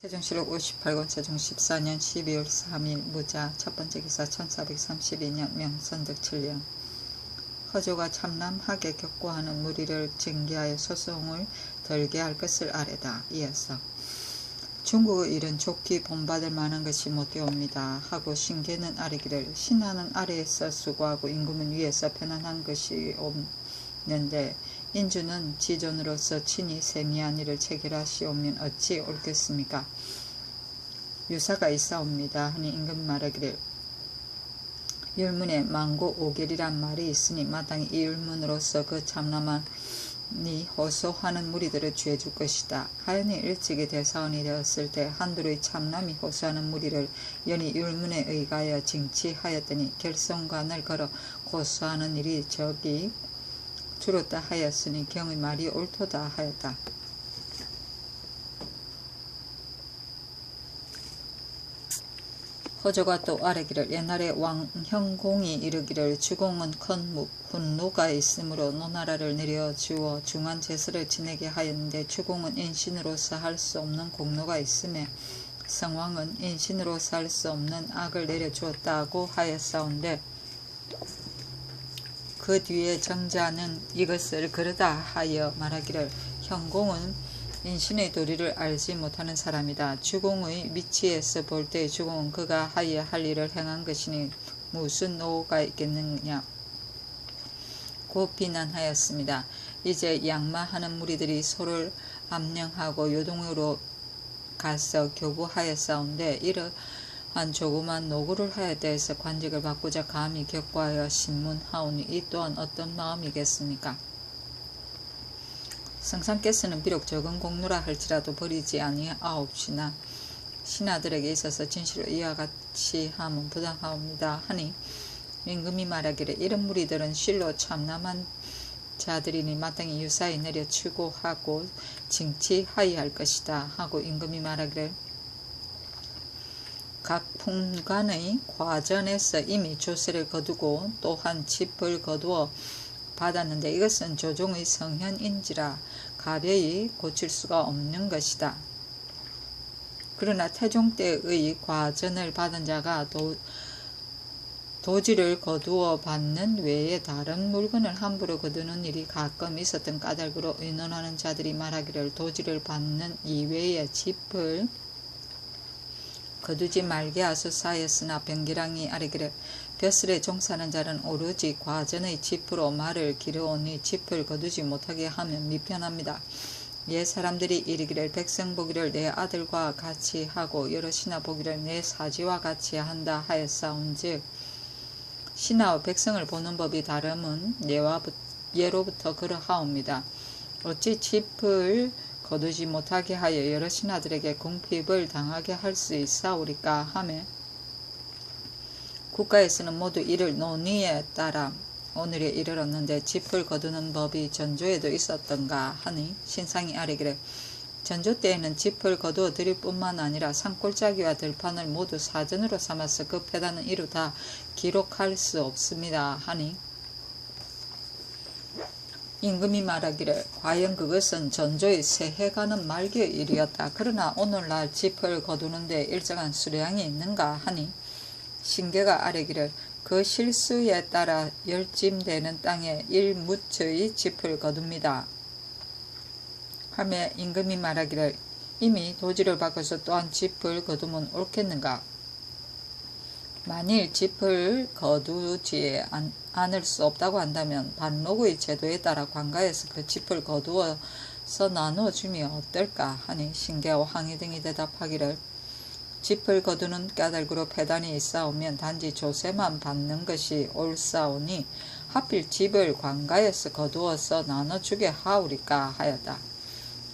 세종실록 58권 세종 14년 12월 3일 무자 첫번째 기사 1432년 명선덕 7년 허조가 참남하게 격고하는 무리를 징계하여 소송을 덜게 할 것을 아뢰다. 이어서 중국의 일은 좋기 본받을 만한 것이 못되옵니다. 하고 신계는 아뢰기를 신하는 아래에서 수고하고 임금은 위에서 편안한 것이 없는데 인주는 지존으로서 친히 세미한 일을 체결하시오면 어찌 옳겠습니까? 유사가 있사옵니다. 하니 임금이 말하기를 율문에 만고 오결이란 말이 있으니 마땅히 이 율문으로서 그 참남한이 호소하는 무리들을 주해줄 것이다. 하연이 일찍이 대사원이 되었을 때 한두루의 참남이 호소하는 무리를 연히 율문에 의가하여 징치하였더니 결성관을 걸어 고소하는 일이 적이 줄었다 하였으니 경의 말이 옳도다 하였다. 허조가 또 아뢰기를 옛날에 왕형공이 이르기를 주공은 큰 훈노가 있으므로 노나라를 내려주어 중한 제사를 지내게 하였는데 주공은 인신으로서 할 수 없는 공로가 있음에 성왕은 인신으로서 할 수 없는 악을 내려주었다고 하였사온데 그 뒤에 정자는 이것을 그러다 하여 말하기를 형공은 인신의 도리를 알지 못하는 사람이다. 주공의 위치에서 볼 때 주공은 그가 하여야 할 일을 행한 것이니 무슨 노가 있겠느냐 고 비난하였습니다. 이제 양마하는 무리들이 소를 암령하고 요동으로 가서 교부하였사온데 이러한 조그만 노구를 하였다 해서 관직을 받고자 감히 격과하여 신문하오니 이 또한 어떤 마음이겠습니까? 성상께서는 비록 적은 공로라 할지라도 버리지 아니하옵시나 신하들에게 있어서 진실로 이와 같이 함은 부당하옵니다. 하니 임금이 말하기를 이런 무리들은 실로 참남한 자들이니 마땅히 유사히 내려 추고하고 징치하여야 할 것이다. 하고 임금이 말하기를 각 품관의 과전에서 이미 조세를 거두고 또한 짚을 거두어 받았는데 이것은 조종의 성현인지라 가벼이 고칠 수가 없는 것이다. 그러나 태종 때의 과전을 받은 자가 도지를 거두어 받는 외에 다른 물건을 함부로 거두는 일이 가끔 있었던 까닭으로 의논하는 자들이 말하기를 도지를 받는 이외의 짚을 거두지 말게 하소서하였으나 병기랑이 아뢰기를 벼슬에 종사하는 자는 오로지 과전의 짚으로 말을 기르오니 짚을 거두지 못하게 하면 미편합니다. 옛 사람들이 이르기를 백성 보기를 내 아들과 같이 하고 여러 신하 보기를 내 사지와 같이 한다 하였사온즉 신하와 백성을 보는 법이 다름은 예로부터 그러하옵니다. 어찌 짚을 거두지 못하게 하여 여러 신하들에게 궁핍을 당하게 할 수 있사오리까 하며 국가에서는 모두 이를 논의에 따라 오늘에 이르렀는데 짚을 거두는 법이 전조에도 있었던가 하니 신상이 아뢰기를 전조 때에는 짚을 거두어 드릴 뿐만 아니라 산골짜기와 들판을 모두 사전으로 삼아서 그 패단은 이루 다 기록할 수 없습니다. 하니 임금이 말하기를 과연 그것은 전조의 새해가는 말기의 일이었다. 그러나 오늘날 짚을 거두는데 일정한 수량이 있는가 하니 신계가 아뢰기를 그 실수에 따라 열짐되는 땅에 일무처의 짚을 거둡니다. 하며 임금이 말하기를 이미 도지를 바꿔서 또한 짚을 거두면 옳겠는가? 만일 짚을 거두지 않을 수 없다고 한다면 반록의 제도에 따라 관가에서 그 짚을 거두어서 나누어주면 어떨까? 하니 신계와 황희 등이 대답하기를 짚을 거두는 까닭으로 패단이 있사오면 단지 조세만 받는 것이 옳사오니 하필 짚을 관가에서 거두어서 나눠주게 하오리까 하였다.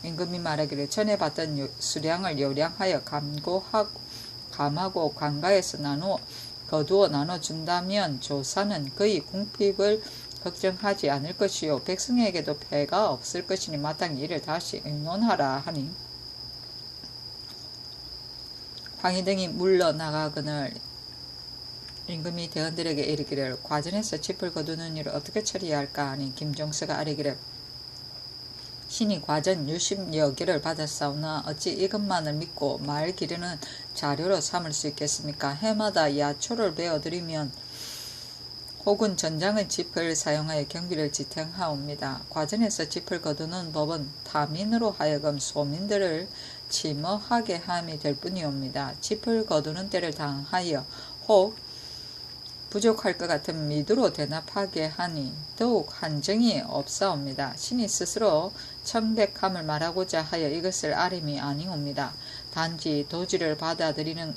임금이 말하기를 전에 받던 수량을 요량하여 감하고 관가에서 거두어 나눠준다면 조사는 그의 궁핍을 걱정하지 않을 것이요 백성에게도 폐가 없을 것이니 마땅히 이를 다시 의논하라 하니 황희 등이 물러나가거늘 임금이 대원들에게 이르기를 과전에서 짚을 거두는 일을 어떻게 처리해야 할까 하니 김종서가 아뢰기를 신이 과전 60여 개를 받았사오나 어찌 이것만을 믿고 말 기르는 자료로 삼을 수 있겠습니까? 해마다 야초를 베어들이면 혹은 전장의 짚을 사용하여 경비를 지탱하옵니다. 과전에서 짚을 거두는 법은 타민으로 하여금 소민들을 침어하게 함이 될 뿐이옵니다. 짚을 거두는 때를 당하여 혹 부족할 것 같은 미두로 대납하게 하니 더욱 한정이 없사옵니다. 신이 스스로 청백함을 말하고자 하여 이것을 아림이 아니옵니다. 단지 도지를 받아들이는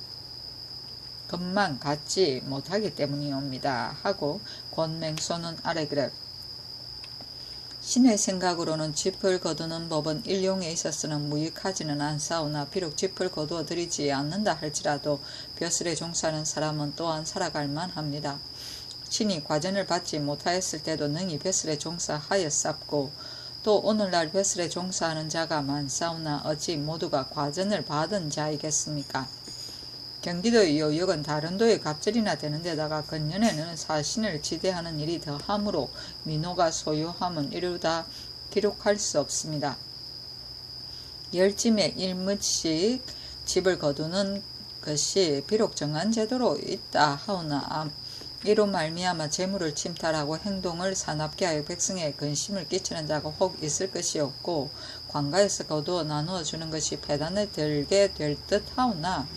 것만 갖지 못하기 때문이옵니다. 하고 권맹소는 아래그래 신의 생각으로는 짚을 거두는 법은 일용에 있어서는 무익하지는 않사오나 비록 짚을 거두어 들이지 않는다 할지라도 벼슬에 종사하는 사람은 또한 살아갈 만합니다. 신이 과전을 받지 못하였을 때도 능히 벼슬에 종사하였sap고 또 오늘날 벼슬에 종사하는 자가 많사오나 어찌 모두가 과전을 받은 자이겠습니까? 경기도의 요역은 다른 도의 갑절이나 되는 데다가 근년에는 사신을 지대하는 일이 더하므로 민호가 소유함은 이루다 기록할 수 없습니다. 열짐에 1뭇씩 집을 거두는 것이 비록 정한 제도로 있다 하오나 이로 말미암아 재물을 침탈하고 행동을 사납게 하여 백성에 근심을 끼치는 자가 혹 있을 것이 없고 관가에서 거두어 나누어 주는 것이 폐단에 들게 될 듯 하오나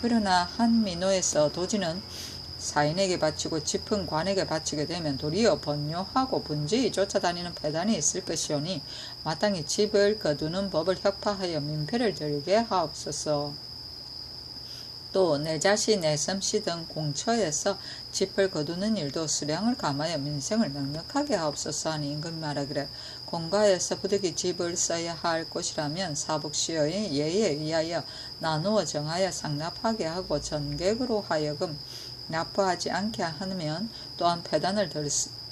그러나 한 민호에서 도지는 사인에게 바치고 짚은 관에게 바치게 되면 도리어 번요하고 분주히 쫓아다니는 폐단이 있을 것이오니 마땅히 집을 거두는 법을 혁파하여 민폐를 들게 하옵소서. 또 내자시 내섬시 등 공처에서 짚을 거두는 일도 수량을 감하여 민생을 넉넉하게 하옵소서 하니 임금이 말하기를 공가에서 부득이 집을 써야 할 곳이라면 사복시의 예에 의하여 나누어 정하여 상납하게 하고 전객으로 하여금 납부하지 않게 하면 또한 폐단을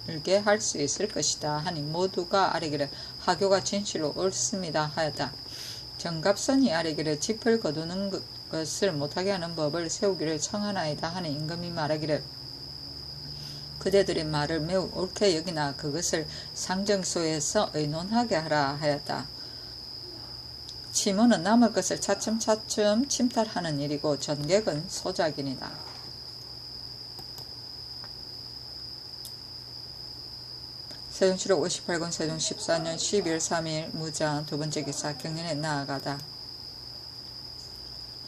들게 할 수 있을 것이다 하니 모두가 아뢰기를 하교가 진실로 옳습니다 하였다. 정갑선이 아뢰기를 짚을 거두는 것을 못하게 하는 법을 세우기를 청하나이다 하니 임금이 말하기를 그대들의 말을 매우 옳게 여기나 그것을 상정소에서 의논하게 하라 하였다. 침언은 남의 것을 차츰차츰 침탈하는 일이고 전객은 소작이니다. 세종실록 58권 세종 14년 12월 3일 무자 두번째 기사 경연에 나아가다.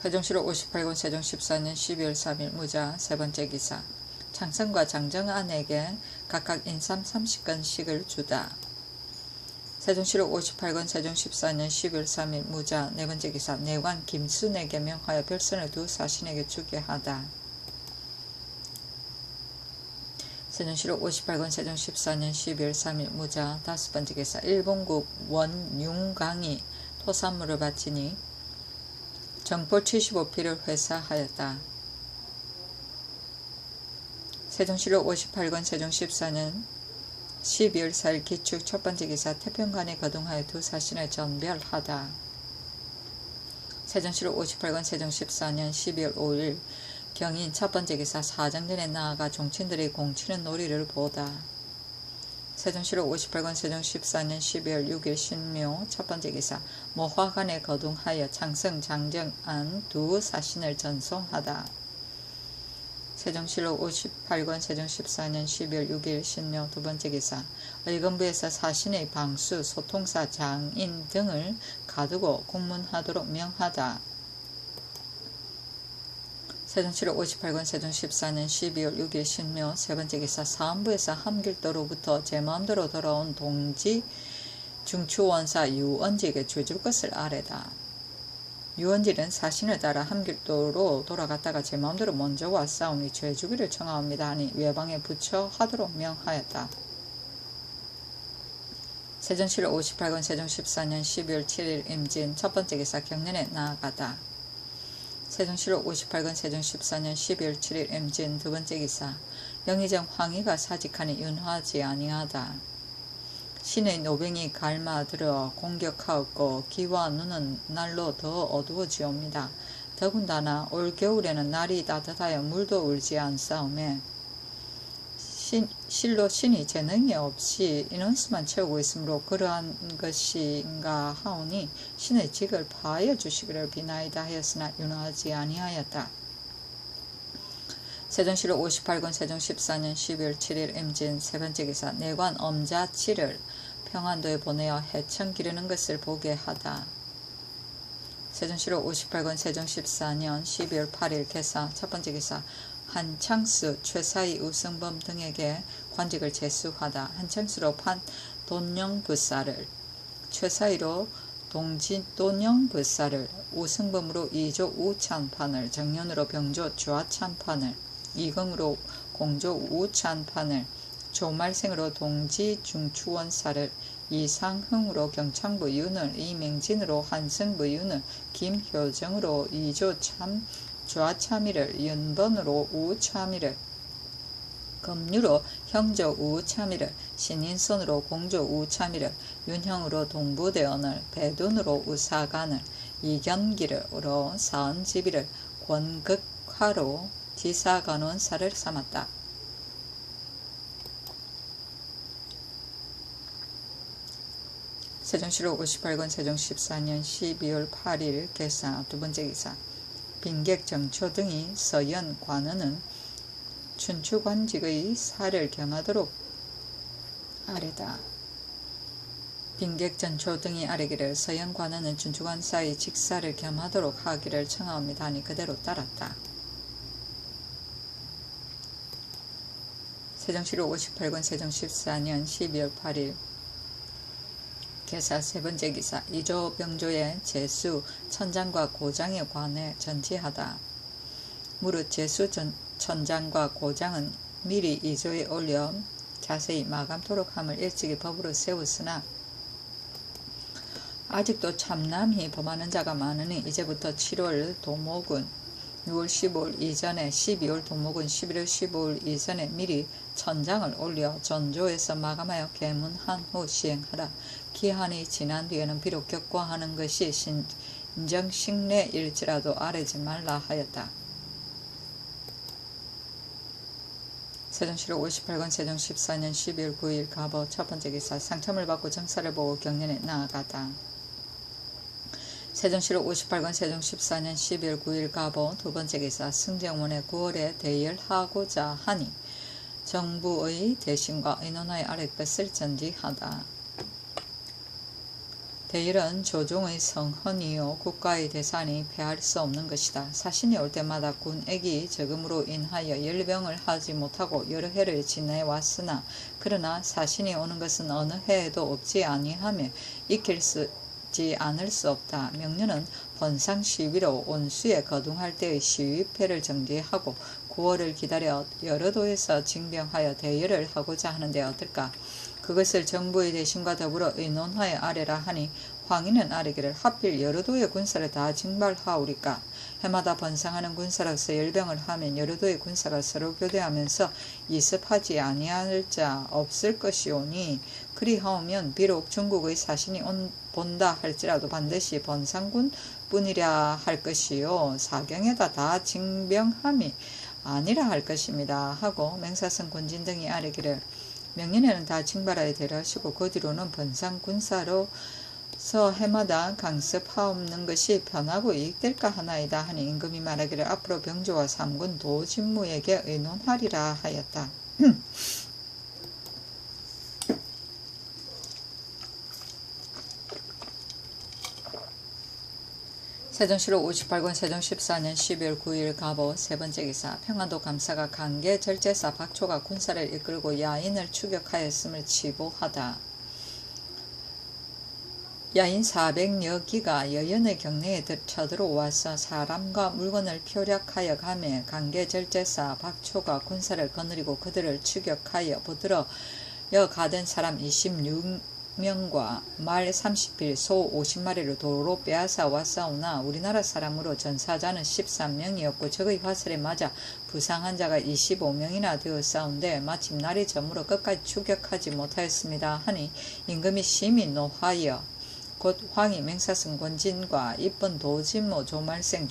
세종실록 58권 세종 14년 12월 3일 무자 세번째 기사 창성과 장정안에게 각각 인삼 30건씩을 주다. 세종실록 58권 세종 14년 12월 3일 무자 네번째 기사 내관 김순에게 명하여 별선을 두 사신에게 주게 하다. 세종실록 58권 세종 14년 12월 3일 무자 다섯번째 기사 일본국 원융강이 토산물을 바치니 정포 75피를 회사하였다. 세종실록 58권 세종 14년 12월 4일 기축 첫번째 기사 태평관에 거동하여 두 사신을 전별하다. 세종실록 58권 세종 14년 12월 5일 경인 첫번째 기사 사정전에 나아가 종친들이 공치는 놀이를 보다. 세종실록 58권 세종 14년 12월 6일 신묘 첫번째 기사 모화관에 거동하여 창성 장정안 두 사신을 전송하다. 세종실록 58권 세종 14년 12월 6일 신묘 두번째 기사 의금부에서 사신의 방수 소통사 장인 등을 가두고 공문하도록 명하다. 세종실록 58권 세종 14년 12월 6일 신묘 세번째 기사 사헌부에서 함길도로부터 제 마음대로 돌아온 동지 중추원사 유언지에게 죄줄 것을 아뢰다. 유언지는 사신을 따라 함길도로 돌아갔다가 제 마음대로 먼저 왔사오니 죄주기를 청하옵니다 하니 외방에 붙여 하도록 명하였다. 세종실록 58권 세종 14년 12월 7일 임진 첫번째 기사 경연에 나아가다. 세종실록 58권 세종 14년 12월 7일 임진 두번째 기사 영의정 황희가 사직하니 윤화하지 아니하다. 신의 노병이 갈마들어 공격하였고 기와 눈은 날로 더 어두워지옵니다. 더군다나 올 겨울에는 날이 따뜻하여 물도 울지 않사오매 실로 신이 재능이 없이 인원수만 채우고 있으므로 그러한 것인가 하오니 신의 직을 파하여 주시기를 비나이다 하였으나 윤허하지 아니하였다. 세종실록 58권 세종 14년 12월 7일 임진 세번째 기사 내관 엄자치를 평안도에 보내어 해청 기르는 것을 보게 하다. 세종실록 58권 세종 14년 12월 8일 개사 첫번째 기사 한창수, 최사희, 우승범 등에게 관직을 제수하다. 한창수로 판 돈영부사를, 최사희로 동진돈영부사를, 우승범으로 이조 우찬판을, 정년으로 병조 좌찬판을, 이금으로 공조 우찬판을, 조말생으로 동지중추원사를, 이상흥으로 경창부 윤을, 이맹진으로 한승부 윤을, 김효정으로 이조참 좌참의를, 윤번으로 우참의를, 검류로 형조 우참의를, 신인선으로 공조 우참의를, 윤형으로 동부대원을, 배둔으로 우사관을, 이견기로 사은지비를, 권극화로 지사관원사를 삼았다. 세종실록 58권 세종 14년 12월 8일 개사 두번째 기사 빈객정초 등이 서연 관원은 춘추관직의 사를 겸하도록 아래다. 빈객전초 등이 아래기를 서연 관원은 춘추관사의 직사를 겸하도록 하기를 청하옵니다 하니 그대로 따랐다. 세종실록 58권 세종 14년 12월 8일 개사 세번째 기사 이조 병조의 제수 천장과 고장에 관해 전지하다. 무릇 제수 천장과 고장은 미리 이조에 올려 자세히 마감토록 함을 일찍이 법으로 세웠으나 아직도 참남히 범하는 자가 많으니 이제부터 7월 도목은 6월 15일 이전에 12월 도목은 11월 15일 이전에 미리 천장을 올려 전조에서 마감하여 개문한 후 시행하라. 기한이 지난 뒤에는 비록 격과하는 것이 인정식례일지라도 아래지 말라 하였다. 세종실록 58권 세종 14년 12월 9일 가보 첫번째 기사 상첨을 받고 정사를 보고 경련에 나아가다. 세종실록 58권 세종 14년 12월 9일 가보 두번째 기사 승정원의 9월에 대열하고자 하니 정부의 대신과 의논하여 아래 것을 전지하다. 대열은 조종의 성헌이요 국가의 대산이 패할 수 없는 것이다. 사신이 올 때마다 군액이 적음으로 인하여 연병을 하지 못하고 여러 해를 지내왔으나 그러나 사신이 오는 것은 어느 해에도 없지 아니하며 익힐지 않을 수 없다. 명륜은 번상 시위로 온수에 거둥할 때의 시위패를 정지하고 9월을 기다려 여러도에서 징병하여 대열을 하고자 하는데 어떨까? 그것을 정부의 대신과 더불어 의논하여 아래라 하니 황인은 아래기를 하필 여러도의 군사를 다 징발하오리까? 해마다 번상하는 군사로서 열병을 하면 여러도의 군사가 서로 교대하면서 이습하지 아니할 자 없을 것이오니 그리하오면 비록 중국의 사신이 본다 할지라도 반드시 번상군 뿐이랴 할 것이요 사경에다 다 징병함이 아니라 할 것입니다 하고 맹사성 군진 등이 아래기를 명년에는 다 징발하여 대라하시고 그 뒤로는 번상 군사로서 해마다 강습하옵는 것이 편하고 이익될까 하나이다 하니 임금이 말하기를 앞으로 병조와 삼군 도진무에게 의논하리라 하였다. 세종실록 58권 세종 14년 12월 9일 가보 세번째 기사 평안도 감사가 강계 절제사 박초가 군사를 이끌고 야인을 추격하였음을 치보하다. 야인 400여 기가 여연의 경내에 쳐들어와서 사람과 물건을 표략하여 가매 강계 절제사 박초가 군사를 거느리고 그들을 추격하여 붙들어 가던 사람 26명과 말 30필 소 50마리를 도로 빼앗아 왔사오나 우리나라 사람으로 전사자는 13명이었고 적의 화살에 맞아 부상한 자가 25명이나 되었사온데 마침 날이 저물어 끝까지 추격하지 못하였습니다 하니 임금이 심히 노하여 곧 황이 맹사승 권진과 이쁜 도진모 조말생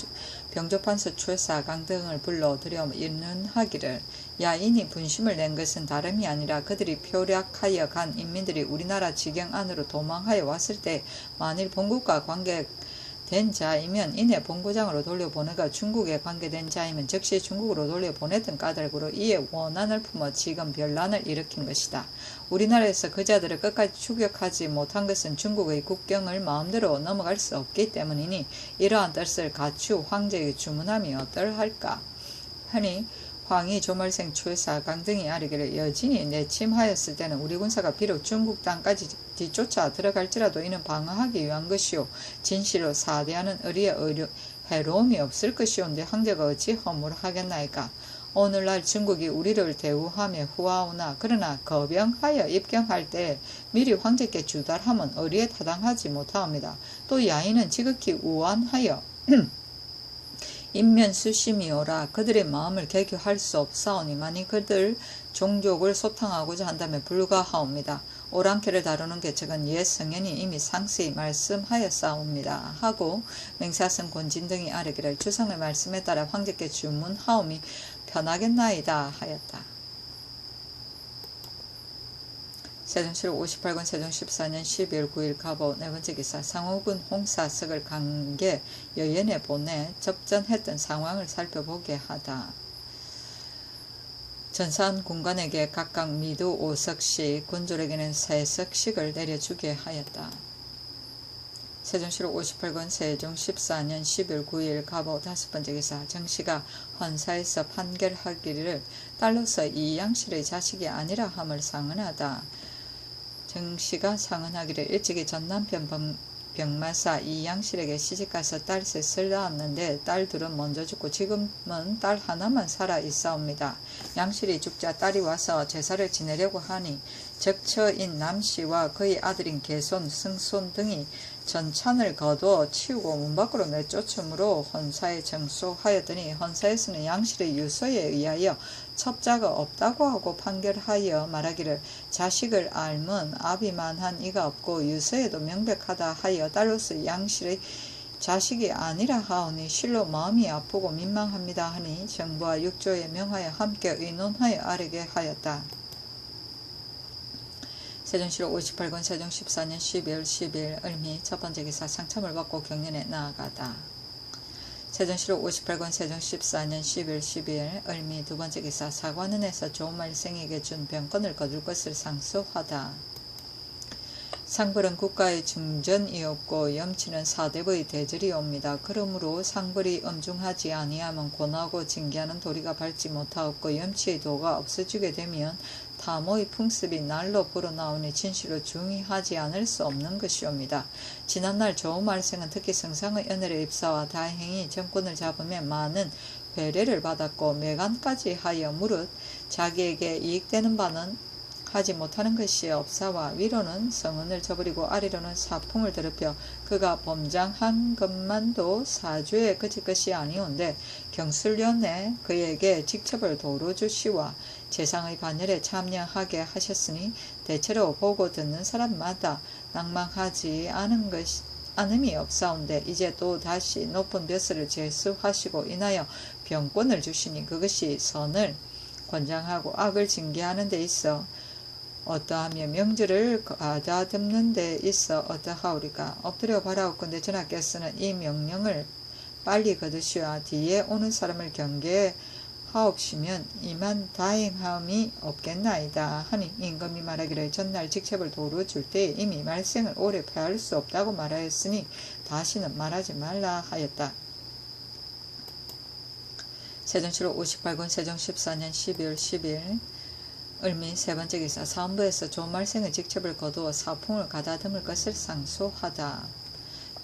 병조판서 최사강 등을 불러들여 인문하기를 야인이 분심을 낸 것은 다름이 아니라 그들이 표략하여 간 인민들이 우리나라 지경 안으로 도망하여 왔을 때 만일 본국과 관계된 자이면 이내 본고장으로 돌려보내가 중국에 관계된 자이면 즉시 중국으로 돌려보냈던 까닭으로 이에 원한을 품어 지금 변란을 일으킨 것이다. 우리나라에서 그 자들을 끝까지 추격하지 못한 것은 중국의 국경을 마음대로 넘어갈 수 없기 때문이니 이러한 뜻을 갖추 황제에게 주문함이 어떨할까 하니 황이 조말생 최사강 등이 아뢰기를 여진이 내침하였을 때는 우리 군사가 비록 중국 땅까지 뒤쫓아 들어갈지라도 이는 방어하기 위한 것이요 진실로 사대하는 의리에 해로움이 없을 것이온데 황제가 어찌 허물하겠나이까. 오늘날 중국이 우리를 대우하며 후하오나 그러나 거병하여 입경할 때 미리 황제께 주달하면 의리에 타당하지 못하옵니다. 또 야인은 지극히 우완하여 인면수심이오라 그들의 마음을 개교할 수 없사오니 만일 그들 종족을 소탕하고자 한다면 불가하옵니다. 오랑캐를 다루는 계책은 옛 성현이 이미 상세히 말씀하였사옵니다. 하고 맹사승 권진 등이 아뢰기를 주상의 말씀에 따라 황제께 주문하오미 편하겠나이다 하였다. 세종실록 58권 세종 14년 12월 9일 갑오 네번째 기사 상호군 홍사석을 강계 여연에 보내 접전했던 상황을 살펴보게 하다. 전산 군관에게 각각 미두 5석씩 군졸에게는 3석씩을 내려주게 하였다. 세종실록 58권 세종 14년 12월 9일 갑오 5번째 기사 정씨가 헌사에서 판결하기를 딸로서 이양실의 자식이 아니라 함을 상언하다. 정씨가 상언하기를 일찍이 전남편 병마사 이양실에게 시집가서 딸셋을 낳았는데 딸 둘은 먼저 죽고 지금은 딸 하나만 살아 있사옵니다. 양실이 죽자 딸이 와서 제사를 지내려고 하니 적처인 남씨와 그의 아들인 개손, 승손 등이 전찬을 거두어 치우고 문 밖으로 내쫓으므로 헌사에 정소하였더니 헌사에서는 양실의 유서에 의하여 첩자가 없다고 하고 판결하여 말하기를 자식을 앓면 아비만한 이가 없고 유서에도 명백하다 하여 딸로서 양실의 자식이 아니라 하오니 실로 마음이 아프고 민망합니다 하니 정부와 육조에 명하여 함께 의논하여 아뢰게 하였다. 세종실록 58권 세종 14년 12월 10일 을미 첫번째 기사 상참을 받고 경연에 나아가다. 세종실록 58권 세종 14년 12월 10일 을미 두번째 기사 사관원에서 조말생에게 준 병권을 거둘 것을 상소하다. 상벌은 국가의 중전이었고 염치는 사대부의 대절이옵니다. 그러므로 상벌이 엄중하지 아니하면 권하고 징계하는 도리가 밟지 못하였고 염치의 도가 없어지게 되면 탐호의 풍습이 날로 불어나오니 진실로 중의하지 않을 수 없는 것이옵니다. 지난날 조말생은 특히 성상의 은혜를 입사와 다행히 정권을 잡으며 많은 배려를 받았고 매간까지 하여 무릇 자기에게 이익되는 바는 하지 못하는 것이 없사와 위로는 성은을 저버리고 아래로는 사풍을 더럽혀 그가 범장한 것만도 사죄에 그칠 것이 아니온데 경술련에 그에게 직첩을 도로 주시와 재상의 반열에 참여하게 하셨으니 대체로 보고 듣는 사람마다 낭망하지 않음이 없사온데 이제 또 다시 높은 벼슬을 제수하시고 인하여 병권을 주시니 그것이 선을 권장하고 악을 징계하는 데 있어 어떠하며 명절을 가다듬는 데 있어 어떠하오리까. 엎드려 바라옵건대 전하께서는 이 명령을 빨리 거두시와 뒤에 오는 사람을 경계하옵시면 이만 다행함이 없겠나이다 하니 임금이 말하기를 전날 직첩을 도로 줄 때에 이미 말생을 오래 패할 수 없다고 말하였으니 다시는 말하지 말라 하였다. 세종실록 58권 세종 14년 12월 10일 을미 세번째 기사 사헌부에서 조말생의 직첩을 거두어 사풍을 가다듬을 것을 상소하다.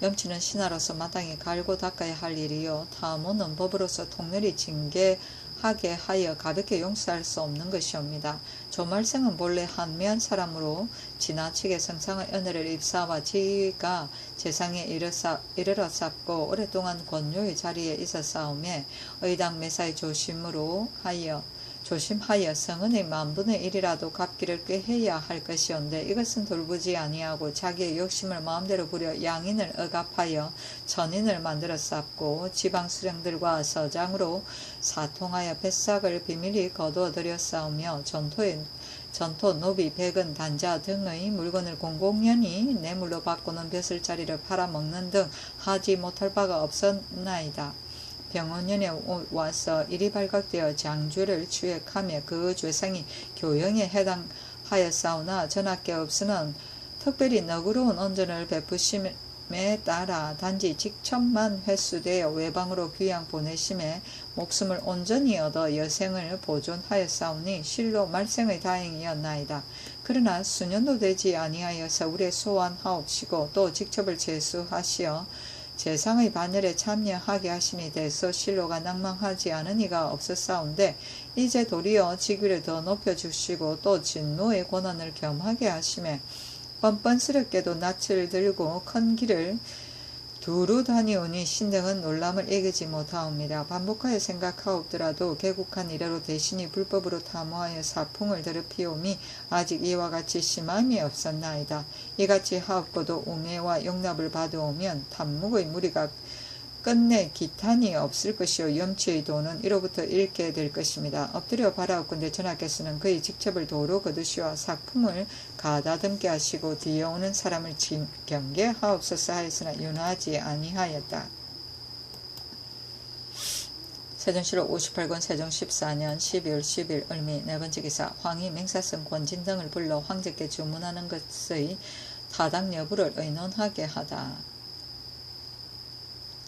염치는 신하로서 마땅히 갈고 닦아야 할 일이요 탐호는 법으로서 통렬히 징계하게 하여 가볍게 용서할 수 없는 것이옵니다. 조말생은 본래 한미한 사람으로 지나치게 성상의 은혜를 입사와 지가 재상에 이르러 쌓고 오랫동안 권료의 자리에 있었사오매 의당 매사의 조심으로 하여 조심하여 성은의 10,000분의 1이라도 갚기를 꾀해야 할 것이온데 이것은 돌보지 아니하고 자기의 욕심을 마음대로 부려 양인을 억압하여 천인을 만들어 쌓고 지방 수령들과 서장으로 사통하여 뱃삭을 비밀히 거두어 들여싸우며 전토, 노비, 백은, 단자 등의 물건을 공공연히 뇌물로 바꾸는 벼슬자리를 팔아먹는 등 하지 못할 바가 없었나이다. 병원년에 와서 일이 발각되어 장주를 추액하며 그 죄상이 교형에 해당하였사오나 전하께 없으는 특별히 너그러운 언전을 베푸심에 따라 단지 직천만 회수되어 외방으로 귀양 보내심에 목숨을 온전히 얻어 여생을 보존하였사오니 실로 말생의 다행이었나이다. 그러나 수년도 되지 아니하여서 우리의 소환하옵시고 또 직첩을 제수하시어 재상의 반열에 참여하게 하심이 돼서 실로가 낭망하지 않은 이가 없었사온데 이제 도리어 직위를 더 높여주시고 또 진노의 권한을 겸하게 하심에 뻔뻔스럽게도 낯을 들고 큰 길을 두루 다니오니 신등은 놀람을 이기지 못하옵니다. 반복하여 생각하옵더라도 개국한 이래로 대신이 불법으로 탐호하여 사풍을 더럽히오미 아직 이와 같이 심함이 없었나이다. 이같이 하옵고도 우매와 용납을 받아오면 탐묵의 무리가 끝내 기탄이 없을 것이요 염치의 도는 이로부터 잃게 될 것입니다. 엎드려 바라옵건대 전하께서는 그의 직첩을 도로 거두시와 사품을 가다듬게 하시고 뒤에 오는 사람을 경계하옵소서 하였으나 윤하지 아니하였다. 세종시록 58권 세종 14년 12월 10일 을미 네번째 기사 황희 맹사성 권진 등을 불러 황제께 주문하는 것의 타당 여부를 의논하게 하다.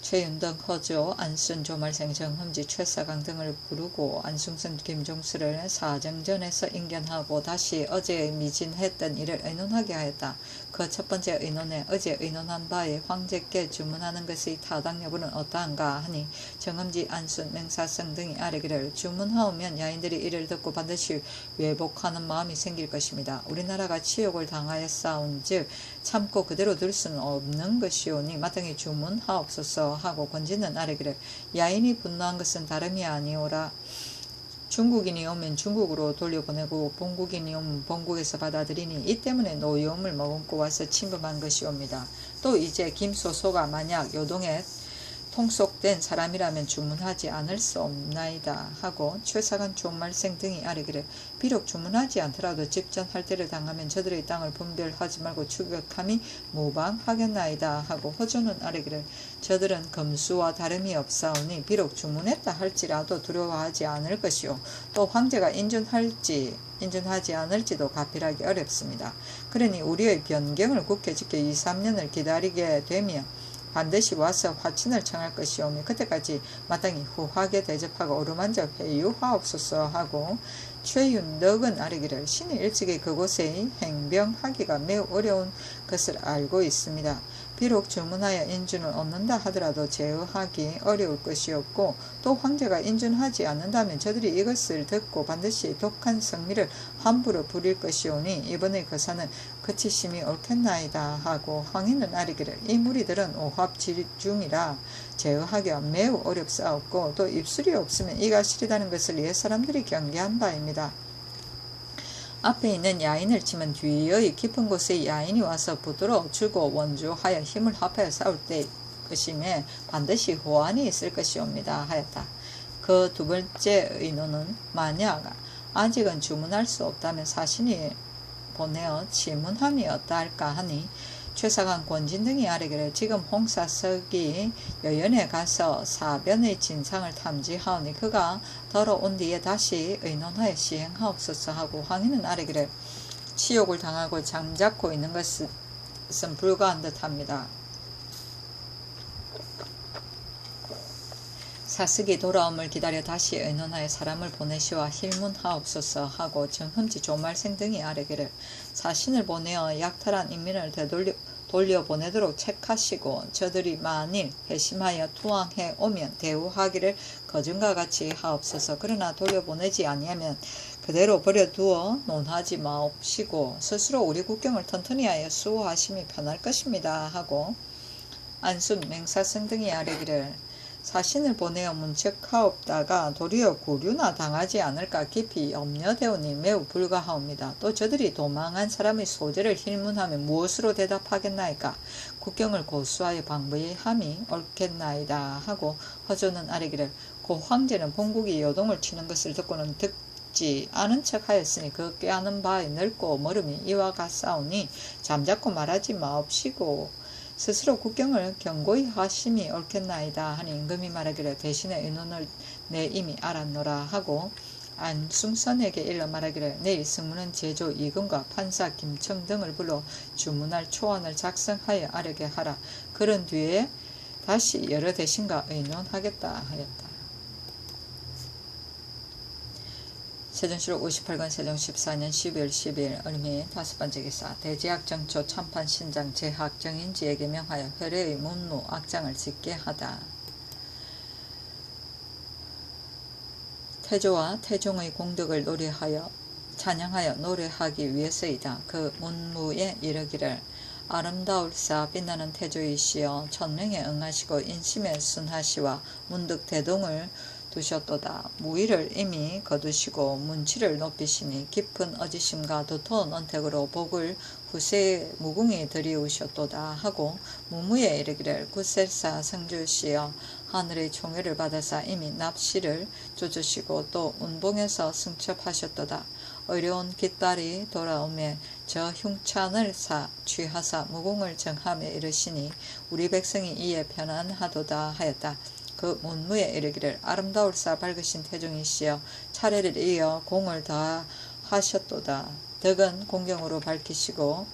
최윤덕, 허조, 안순, 조말생, 정흠지, 최사강 등을 부르고 안승선, 김종수를 사정전에서 인견하고 다시 어제 미진했던 일을 의논하게 하였다. 그 첫 번째 의논에 어제 의논한 바에 황제께 주문하는 것의 타당 여부는 어떠한가 하니 정흠지, 안순, 맹사성 등이 아뢰기를 주문하오면 야인들이 이를 듣고 반드시 외복하는 마음이 생길 것입니다. 우리나라가 치욕을 당하였사온 즉 참고 그대로 둘 수는 없는 것이오니 마땅히 주문하옵소서 하고 권진은 아뢰기를 야인이 분노한 것은 다름이 아니오라. 중국인이 오면 중국으로 돌려보내고 본국인이 오면 본국에서 받아들이니 이 때문에 노여움을 머금고 와서 침범한 것이옵니다. 또 이제 김소소가 만약 요동에 통속된 사람이라면 주문하지 않을 수 없나이다 하고 최사관 종말생 등이 아뢰기를 비록 주문하지 않더라도 집전할 때를 당하면 저들의 땅을 분별하지 말고 추격함이 무방하겠나이다 하고 허조는 아뢰기를 저들은 금수와 다름이 없사오니 비록 주문했다 할지라도 두려워하지 않을 것이요 또 황제가 인준하지 않을지도 가필하기 어렵습니다. 그러니 우리의 변경을 굳게 지켜 2-3년을 기다리게 되며 반드시 와서 화친을 청할 것이오며 그때까지 마땅히 후하게 대접하고 어루만져 회유하옵소서 하고 최윤덕은 아뢰기를 신이 일찍이 그곳에 행병하기가 매우 어려운 것을 알고 있습니다. 비록 주문하여 인준을 얻는다 하더라도 제어하기 어려울 것이었고 또 황제가 인준하지 않는다면 저들이 이것을 듣고 반드시 독한 성미를 함부로 부릴 것이오니 이번의 거사는 그치심이 옳겠나이다 하고 황희는 아뢰기를 이 무리들은 오합지중이라 제어하기가 매우 어렵사옵고 또 입술이 없으면 이가 시리다는 것을 옛 사람들이 경계한 바입니다. 앞에 있는 야인을 치면 뒤의 깊은 곳에 야인이 와서 부드러 주고 원주하여 힘을 합하여 싸울 때 것임에 반드시 호환이 있을 것이옵니다 하였다. 그 두 번째 의논은 만약 아직은 주문할 수 없다면 사신이 보내어 지문함이 어떠할까 하니 최사관 권진 등이 아뢰기를 지금 홍사석이 여연에 가서 사변의 진상을 탐지하오니 그가 돌아온 뒤에 다시 의논하여 시행하옵소서 하고 황희는 아뢰기를 치욕을 당하고 잠자코 있는 것은 불가한 듯합니다. 사석이 돌아옴을 기다려 다시 의논하여 사람을 보내시와 힐문하옵소서 하고 정흠지 조말생 등이 아뢰기를 사신을 보내어 약탈한 인민을 돌려보내도록 책하시고 저들이 만일 회심하여 투항해 오면 대우하기를 거전과 같이 하옵소서. 그러나 돌려보내지 아니하면 그대로 버려두어 논하지 마옵시고 스스로 우리 국경을 튼튼히 하여 수호하심이 편할 것입니다 하고 안순 맹사성 등이 아뢰기를 사신을 보내어 문책하옵다가 도리어 구류나 당하지 않을까 깊이 염려되오니 매우 불가하옵니다. 또 저들이 도망한 사람의 소재를 힐문하면 무엇으로 대답하겠나이까? 국경을 고수하여 방부함이 옳겠나이다 하고 허조는 아뢰기를 고 황제는 본국이 요동을 치는 것을 듣고는 듣지 않은 척 하였으니 그 꾀하는 바에 넓고 멀음이 이와 같사오니 잠자코 말하지 마옵시고 스스로 국경을 경고히 하심이 옳겠나이다 하니 임금이 말하기를 대신에 의논을 내 이미 알았노라 하고 안숭선에게 일러 말하기를 내일 승무는 제조 이금과 판사 김청 등을 불러 주문할 초안을 작성하여 아뢰게 하라. 그런 뒤에 다시 여러 대신과 의논하겠다 하였다. 세종실록 58권 세종 14년 12월 12일 을미 다섯번째 기사 대제학 정초 참판 신장 제학 정인지에게 명하여 회례의 문무 악장을 짓게 하다. 태조와 태종의 공덕을 노래하여 찬양하여 노래하기 위해서이다. 그 문무에 이르기를 아름다울사 빛나는 태조이시여 천명에 응하시고 인심에 순하시와 문득 대동을 두셨도다. 무의를 이미 거두시고 문치를 높이시니 깊은 어지심과 두터운 언택으로 복을 후세에 무궁히 들이우셨도다 하고 무무에 이르기를 굳셀사 성주시여 하늘의 총애를 받아사 이미 납시를 쫓으시고 또 운봉에서 승첩하셨도다. 어려운 깃발이 돌아오매 저 흉찬을 취하사 무궁을 정함에 이르시니 우리 백성이 이에 편안하도다 하였다. 그 문무에 이르기를 아름다울사 밝으신 태종이시여 차례를 이어 공을 다하셨도다. 덕은 공경으로 밝히시고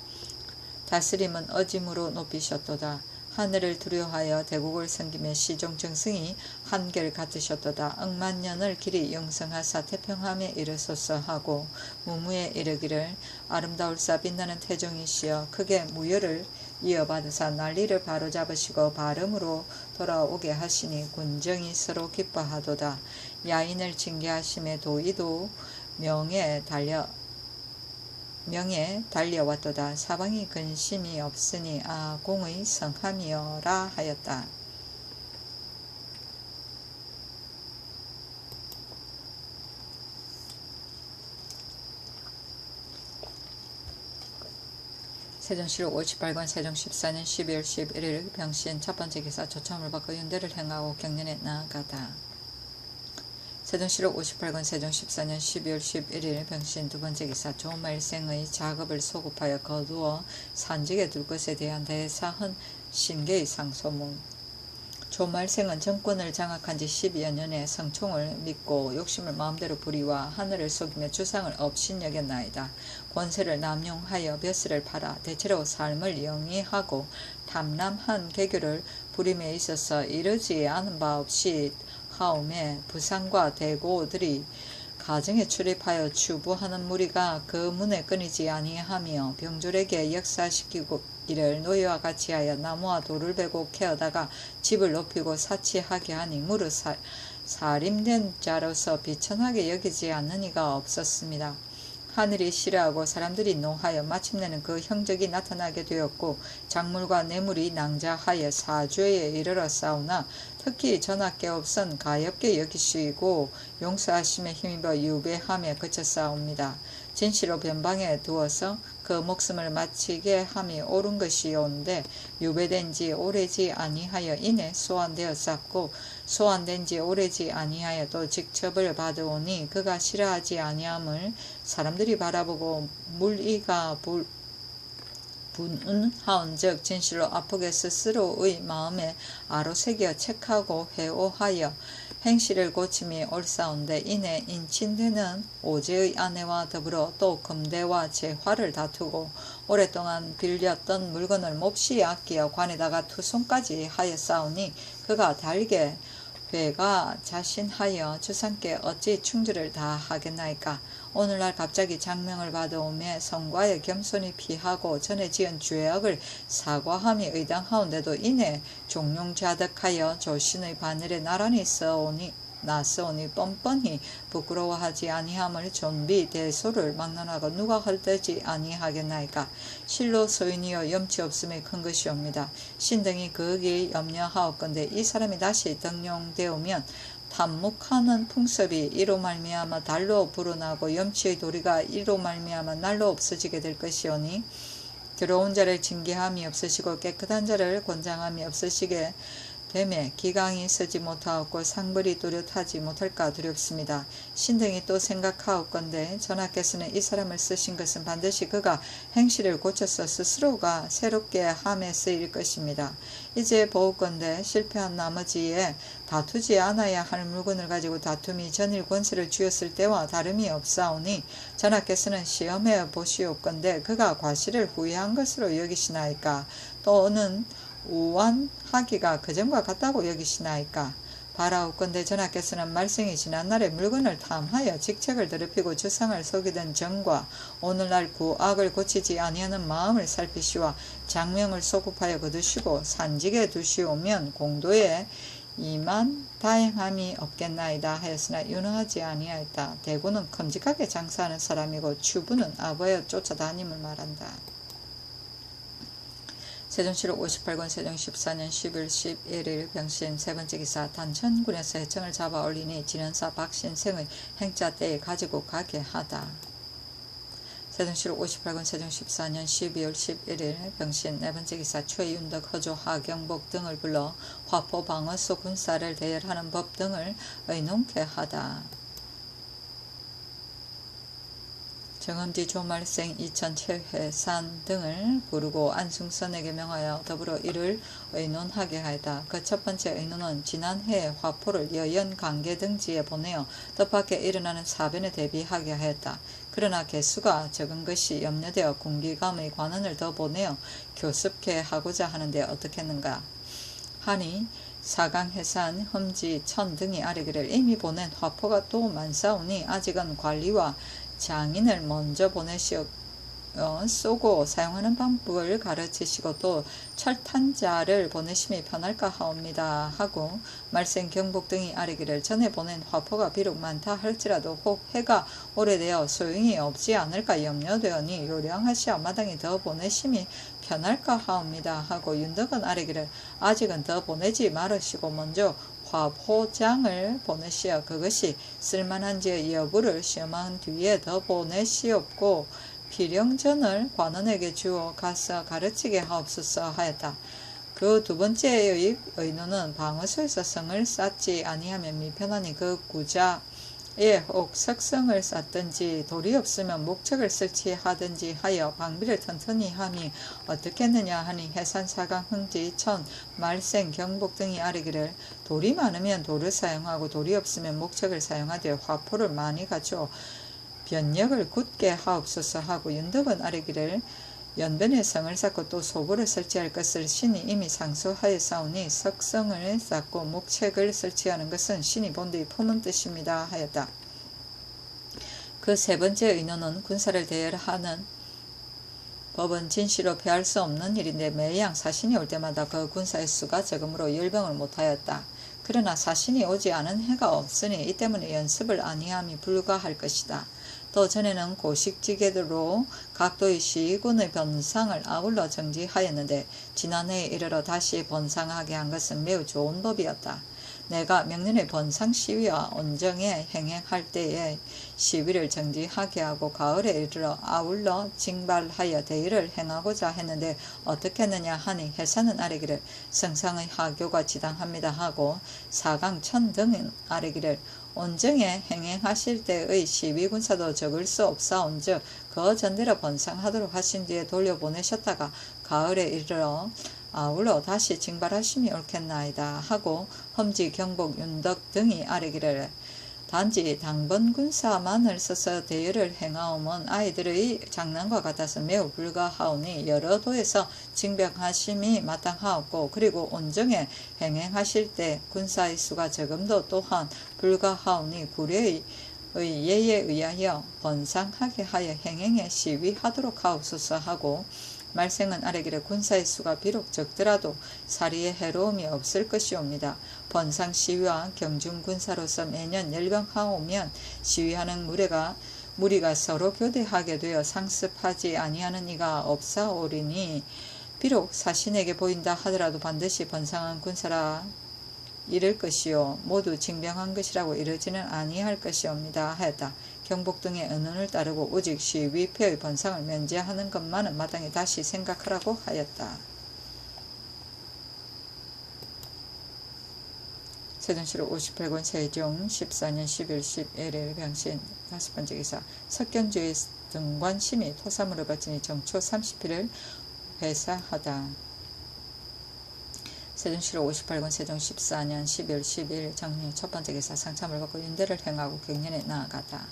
다스림은 어짐으로 높이셨도다. 하늘을 두려하여 대국을 섬기며 시종 정승이 한결 같으셨도다. 억만년을 길이 영성하사 태평함에 이르소서 하고 무무에 이르기를 아름다울사 빛나는 태종이시여 크게 무효를 이어받으사 난리를 바로잡으시고 발음으로 돌아오게 하시니 군정이 서로 기뻐하도다. 야인을 징계하심에 도의도 명에 달려왔도다. 사방이 근심이 없으니 공의 성함이여라 하였다. 세종실록 58권 세종 14년 12월 11일 병신 첫번째 기사 조참을 받고 윤대를 행하고 경련에 나아가다. 세종실록 58권 세종 14년 12월 11일 병신 두번째 기사 조말생의 작업을 소급하여 거두어 산직에 둘 것에 대한 대사헌 신계의 상소문. 조말생은 정권을 장악한 지 12여 년에 성총을 믿고 욕심을 마음대로 부리와 하늘을 속이며 주상을 업신여겼나이다. 권세를 남용하여 벼슬을 팔아 대체로 삶을 영위하고 탐람한 개교를 부림에 있어서 이르지 않은 바 없이 하오매 부상과 대고들이 가정에 출입하여 추부하는 무리가 그 문에 끊이지 아니하며 병졸에게 역사시키고 이를 노예와 같이 하여 나무와 돌을 베고 캐어다가 집을 높이고 사치하게 하니 무릇 살림된 자로서 비천하게 여기지 않는 이가 없었습니다. 하늘이 싫어하고 사람들이 노하여 마침내는 그 형적이 나타나게 되었고 작물과 뇌물이 낭자하여 사죄에 이르러 싸우나 특히 전하께 없은 가엾게 여기시고 용서하심에 힘입어 유배함에 그쳤사옵니다. 진시로 변방에 두어서 그 목숨을 마치게 함이 옳은 것이온데 유배된 지 오래지 아니하여 이내 소환되었었고 소환된 지 오래지 아니하여 또 직첩을 받으오니 그가 싫어하지 아니함을 사람들이 바라보고 물의가 분운하온즉 진실로 아프게 스스로의 마음에 아로새겨 책하고 회오하여 행실을 고침이 옳사온데 이내 인친되는 오제의 아내와 더불어 또 금대와 재화를 다투고 오랫동안 빌렸던 물건을 몹시 아끼어 관에다가 투손까지 하였사오니 그가 달게 회가 자신하여 주상께 어찌 충주를 다 하겠나이까. 오늘날 갑자기 장명을 받아오매 성과에 겸손히 피하고 전에 지은 죄악을 사과함이 의당하온데도 이내 종용자득하여 조신의 바늘에 나란히 써오니 나서오니 뻔뻔히 부끄러워하지 아니함을 존비 대소를 막론하고 누가 헐되지 아니하겠나이까. 실로 소인이여 염치 없음이 큰 것이옵니다. 신등이 거기에 염려하옵건대 이 사람이 다시 등용되오면 탐묵하는 풍습이 이로 말미암아 달로 불어나고 염치의 도리가 이로 말미암아 날로 없어지게 될 것이오니 들어온 자를 징계함이 없으시고 깨끗한 자를 권장함이 없으시게 되매 기강이 서지 못하옵고 상벌이 뚜렷하지 못할까 두렵습니다. 신등이 또 생각하옵건대 전하께서는 이 사람을 쓰신 것은 반드시 그가 행실을 고쳐서 스스로가 새롭게 함에 쓰일 것입니다. 이제 보옵건대 실패한 나머지에 다투지 않아야 할 물건을 가지고 다툼이 전일 권세를 쥐었을 때와 다름이 없사오니 전하께서는 시험해 보시옵건대 그가 과실을 후회한 것으로 여기시나이까. 또는 우완하기가 그전과 같다고 여기시나이까. 바라옵건대 전하께서는 말씀이 지난 날에 물건을 탐하여 직책을 더럽히고 주상을 속이던 전과 오늘날 구악을 고치지 아니하는 마음을 살피시와 장명을 소급하여 거두시고 산직에 두시오면 공도에 이만 다행함이 없겠나이다 하였으나 윤허하지 아니하였다. 대구는 큼직하게 장사하는 사람이고 추부는 아버여 쫓아다님을 말한다. 세종시록 58권 세종 14년 11월 11일 병신 세번째 기사 단천군에서 해청을 잡아 올리니 진원사 박신생의 행자 때에 가지고 가게 하다. 세종시록 58권 세종 14년 12월 11일 병신 네번째 기사 최윤덕, 허조, 하경복 등을 불러 화포 방어소 군사를 대열하는 법 등을 의논케 하다. 정엄지 조말생 이천 최회산 등을 부르고 안승선에게 명하여 더불어 이를 의논하게 하였다. 그 첫 번째 의논은 지난해에 화포를 여연 관계 등지에 보내어 뜻밖에 일어나는 사변에 대비하게 하였다. 그러나 개수가 적은 것이 염려되어 군기감의 관원을 더 보내어 교습케 하고자 하는데 어떻겠는가 하니 사강해산, 험지, 천 등이 아래기를 이미 보낸 화포가 또 많사오니 아직은 관리와 장인을 먼저 쏘고 사용하는 방법을 가르치시고 또 철탄자를 보내심이 편할까 하옵니다 하고 말생 경복 등이 아래기를 전에 보낸 화포가 비록 많다 할지라도 혹 해가 오래되어 소용이 없지 않을까 염려되오니 요량하시 앞마당에 더 보내심이 편할까 하옵니다 하고 윤덕은 아래기를 아직은 더 보내지 말으시고 먼저 화포장을 보내시어 그것이 쓸만한지 여부를 시험한 뒤에 더 보내시옵고 필령전을 관원에게 주어 가서 가르치게 하옵소서 하였다. 그 두 번째의 의논은 방어소에서 성을 쌓지 아니하면 미편하니 그 구자에 혹 석성을 쌓든지 돌이 없으면 목책을 설치하든지 하여 방비를 튼튼히 함이 어떻겠느냐 하니 해산, 사강, 흥지, 천, 말생, 경복 등이 아뢰기를 돌이 많으면 돌을 사용하고 돌이 없으면 목책을 사용하되 화포를 많이 가져 변력을 굳게 하옵소서 하고 윤덕은 아뢰기를 연변에 성을 쌓고 또 소굴을 설치할 것을 신이 이미 상소하였사오니 석성을 쌓고 목책을 설치하는 것은 신이 본디의 품은 뜻입니다 하였다. 그 세 번째 의논은 군사를 대열하는 법은 진시로 피할 수 없는 일인데 매양 사신이 올 때마다 그 군사의 수가 적음으로 열병을 못하였다. 그러나 사신이 오지 않은 해가 없으니 이 때문에 연습을 아니함이 불가할 것이다. 또 전에는 고식지계로 각도의 시군의 번상을 아울러 정지하였는데 지난해에 이르러 다시 번상하게 한 것은 매우 좋은 법이었다. 내가 명년의 번상 시위와 온정에 행행할 때에 시위를 정지하게 하고 가을에 이르러 아울러 징발하여 대의를 행하고자 했는데 어떻게 했느냐 하니 해산은 아뢰기를 성상의 하교가 지당합니다 하고 사강천 등은 아뢰기를 온정에 행행하실 때의 시위군사도 적을 수 없사온즉 그 전대로 번상하도록 하신 뒤에 돌려보내셨다가 가을에 이르러 아울러 다시 징발하심이 옳겠나이다 하고 험지, 경복, 윤덕 등이 아뢰기를 단지 당번군사만을 써서 대열을 행하오면 아이들의 장난과 같아서 매우 불가하오니 여러 도에서 징병하심이 마땅하옵고 그리고 온정에 행행하실 때 군사의 수가 적음도 또한 불가하오니 구례의 예에 의하여 번상하게 하여 행행에 시위하도록 하옵소서 하고 말생은 아래길에 군사의 수가 비록 적더라도 사리에 해로움이 없을 것이옵니다. 번상 시위와 경중 군사로서 매년 열병하오면 시위하는 무리가 서로 교대하게 되어 상습하지 아니하는 이가 없사오리니 비록 사신에게 보인다 하더라도 반드시 번상한 군사라 이를 것이요 모두 징병한 것이라고 이르지는 아니할 것이옵니다 하였다. 경복 등의 언론을 따르고 오직 시위표의 번상을 면제하는 것만은 마땅히 다시 생각하라고 하였다. 세종시록 58권 세종 14년 10일 11일 병신 5번째 기사 석경주의 등관 심의 토사물을 바치니 정초 30일을 회사하다. 세종시록 58권 세종 14년 12월 12일 정리 첫번째 기사 상참을 받고 윤대를 행하고 경련에 나아가다.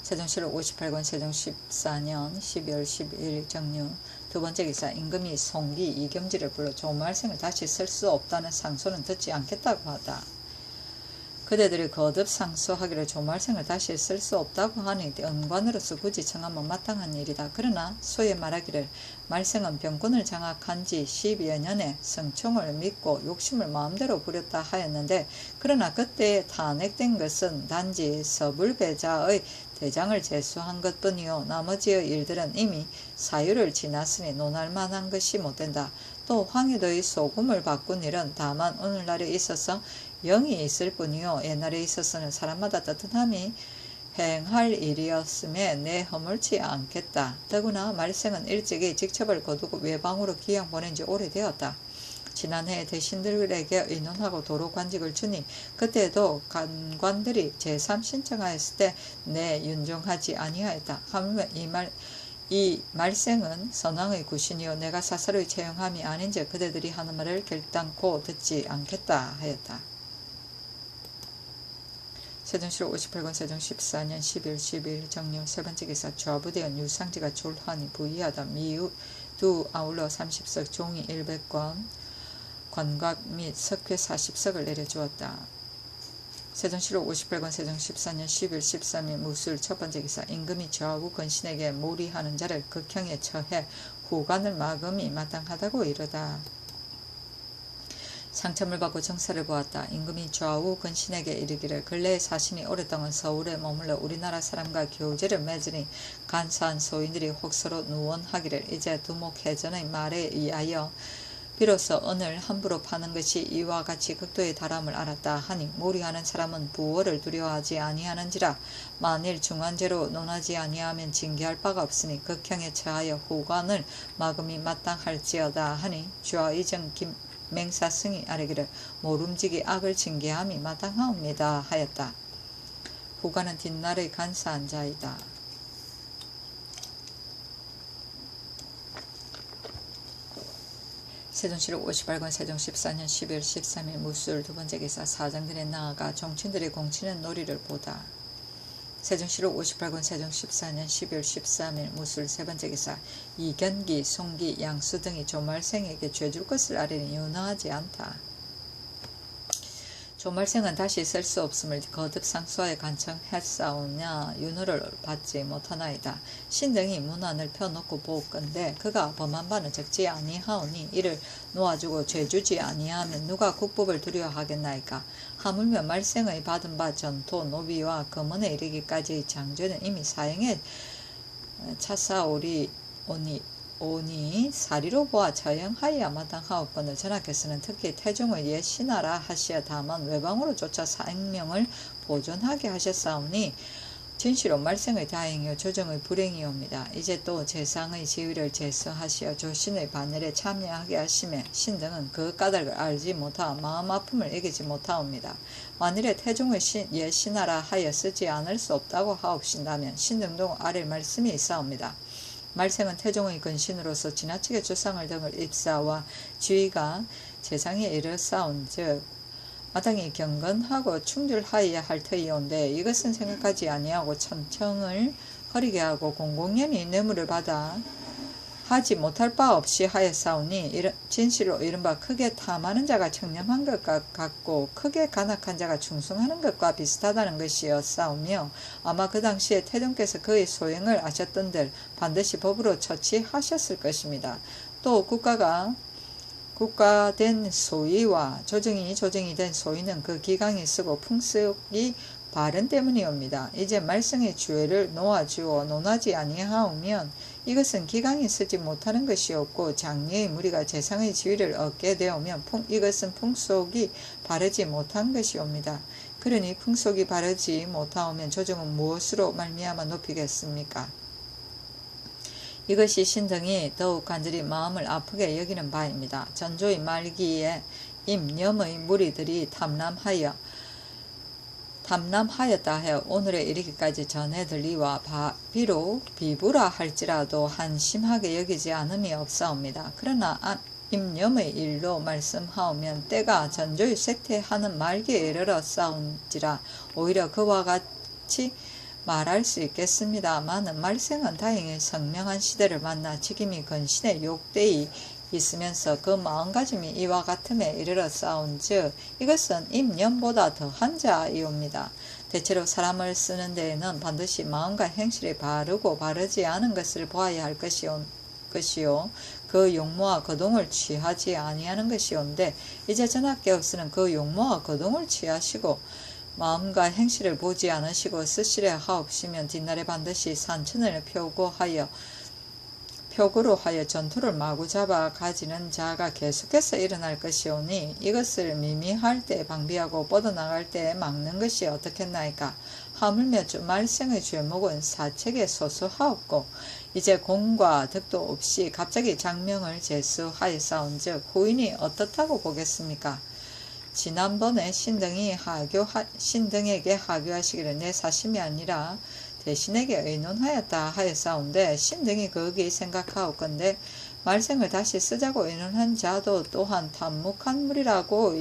세종시록 58권 세종 14년 12월 12일 정류 두번째 기사 임금이 송기 이경지를 불러 조말생을 다시 쓸 수 없다는 상소는 듣지 않겠다고 하다. 그대들이 거듭 상소하기를 조말생을 다시 쓸 수 없다고 하니 은관으로서 굳이 청하면 마땅한 일이다. 그러나 소에 말하기를 말생은 병군을 장악한 지 10여 년에 성총을 믿고 욕심을 마음대로 부렸다 하였는데 그러나 그때 탄핵된 것은 단지 서불배자의 대장을 제수한 것뿐이요 나머지의 일들은 이미 사유를 지났으니 논할 만한 것이 못된다. 또 황해도의 소금을 바꾼 일은 다만 오늘날에 있어서 영이 있을 뿐이요 옛날에 있어서는 사람마다 뜨뜻함이 행할 일이었음에 내 허물지 않겠다. 더구나 말생은 일찍이 직첩을 거두고 외방으로 귀양 보낸 지 오래되었다. 지난해 대신들에게 의논하고 도로관직을 주니 그때도 간관들이 제3 신청하였을 때 내 윤종하지 아니하였다. 하물며 이 말생은 선왕의 구신이요 내가 사사로이 채용함이 아닌즉 그대들이 하는 말을 결단코 듣지 않겠다 하였다. 세종시록 58권 세종 14년 11월 12일 정료 세번째 기사 좌부대원 유상지가 졸환이 부의하다. 미두 아울러 30석 종이 100권 관각 및 석회 40석을 내려주었다. 세종시록 58권 세종 14년 10일 13일 무술 첫번째 기사 임금이 좌우 근신에게 몰이하는 자를 극형에 처해 후관을 막음이 마땅하다고 이르다. 상첨을 받고 정사를 보았다. 임금이 좌우 근신에게 이르기를 근래에 사신이 오랫동안 서울에 머물러 우리나라 사람과 교제를 맺으니 간사한 소인들이 혹서로 누원하기를 이제 두목해전의 말에 의하여 비로소 언을 함부로 파는 것이 이와 같이 극도에 달함을 알았다 하니 몰이하는 사람은 부월을 두려워하지 아니하는지라 만일 중환죄로 논하지 아니하면 징계할 바가 없으니 극형에 처하여 후관을 막음이 마땅할지어다 하니 좌의정 맹사승이 아뢰기를 모름지기 악을 징계함이 마땅하옵니다 하였다. 후관은 뒷날의 간사한 자이다. 세종시록 58권 세종 14년 12월 13일 무술 두번째 기사 사장들에 나아가 종친들이 공치는 놀이를 보다. 세종시록 58권 세종 14년 12월 13일 무술 세번째 기사 이견기, 송기, 양수 등이 조말생에게 죄줄 것을 아뢰니 윤허하지 않다. 조말생은 다시 쓸 수 없음을 거듭 상소하여 간청했사오냐 윤허를 받지 못하나이다. 신등이 문안을 펴놓고 보건대 그가 범한 바는 적지 아니하오니 이를 놓아주고 죄주지 아니하면 누가 국법을 두려워하겠나이까. 하물며 말생의 받은 바 전토, 노비와 검언에 이르기까지의 장죄는 이미 사형에 차사오니 사리로 보아 처형하여야 마땅하옵거늘 전하께서는 특히 태종의 옛 신하라 하시어 다만 외방으로 쫓아 사행명을 보존하게 하셨사오니 진시로 말생의 다행이요 조정의 불행이옵니다. 이제 또 재상의 지위를 제서하시어 조신의 반열에 참여하게 하시매 신등은 그 까닭을 알지 못하 마음 아픔을 이기지 못하옵니다. 만일에 태종의 옛 신하라 하여 쓰지 않을 수 없다고 하옵신다면 신등도 아랠 말씀이 있사옵니다. 말생은 태종의 근신으로서 지나치게 주상을 등을 입사와 지위가 재상에 이르사온 즉 마땅히 경건하고 충실하여야 할 터이온데 이것은 생각하지 아니하고 천청을 허리게 하고 공공연히 뇌물을 받아 하지 못할 바 없이 하였사오니 진실로 이른바 크게 탐하는 자가 청렴한 것 같고 크게 간악한 자가 충성하는 것과 비슷하다는 것이었사오며 아마 그 당시에 태종께서 그의 소행을 아셨던들 반드시 법으로 처치하셨을 것입니다. 또 국가된 소위와 조정이 된 소위는 그 기강이 쓰고 풍속이 바른 때문이옵니다. 이제 말썽의 주애를 놓아주어 논하지 아니하오면 이것은 기강이 쓰지 못하는 것이었고 장래의 무리가 재상의 지위를 얻게 되오면 이것은 풍속이 바르지 못한 것이옵니다. 그러니 풍속이 바르지 못하오면 조정은 무엇으로 말미암아 높이겠습니까? 이것이 신등이 더욱 간절히 마음을 아프게 여기는 바입니다. 전조의 말기에 임염의 무리들이 탐남하였다 하여 오늘에 이르기까지 전해들리와 비록 비부라 할지라도 한심하게 여기지 않음이 없사옵니다. 그러나 임염의 일로 말씀하오면 때가 전조의 쇠퇴하는 말기에 이르렀사온지라 오히려 그와 같이 말할 수 있겠습니다마는 말생은 다행히 성명한 시대를 만나 직임이 근신의 욕대이 있으면서 그 마음가짐이 이와 같음에 이르렀사온즉 이것은 임념보다 더한 자이옵니다. 대체로 사람을 쓰는 데에는 반드시 마음과 행실이 바르고 바르지 않은 것을 보아야 할 것이요 그 용모와 거동을 취하지 아니하는 것이온데 이제 전학개혁서는 그 용모와 거동을 취하시고 마음과 행실을 보지 않으시고 쓰시려 하옵시면 뒷날에 반드시 산천을 표구로 하여 전투를 마구 잡아 가지는 자가 계속해서 일어날 것이오니 이것을 미미할 때 방비하고 뻗어나갈 때 막는 것이 어떻겠나이까. 하물며 말생의 죄목은 사책에 소수하옵고 이제 공과 덕도 없이 갑자기 장명을 제수하였사온즉 후인이 어떻다고 보겠습니까? 지난번에 신등에게 하교하시기를 내 사심이 아니라 대신에게 의논하였다 하였사온데 신등이 거기 생각하옵건대 말생을 다시 쓰자고 의논한 자도 또한 탐묵한 무리라고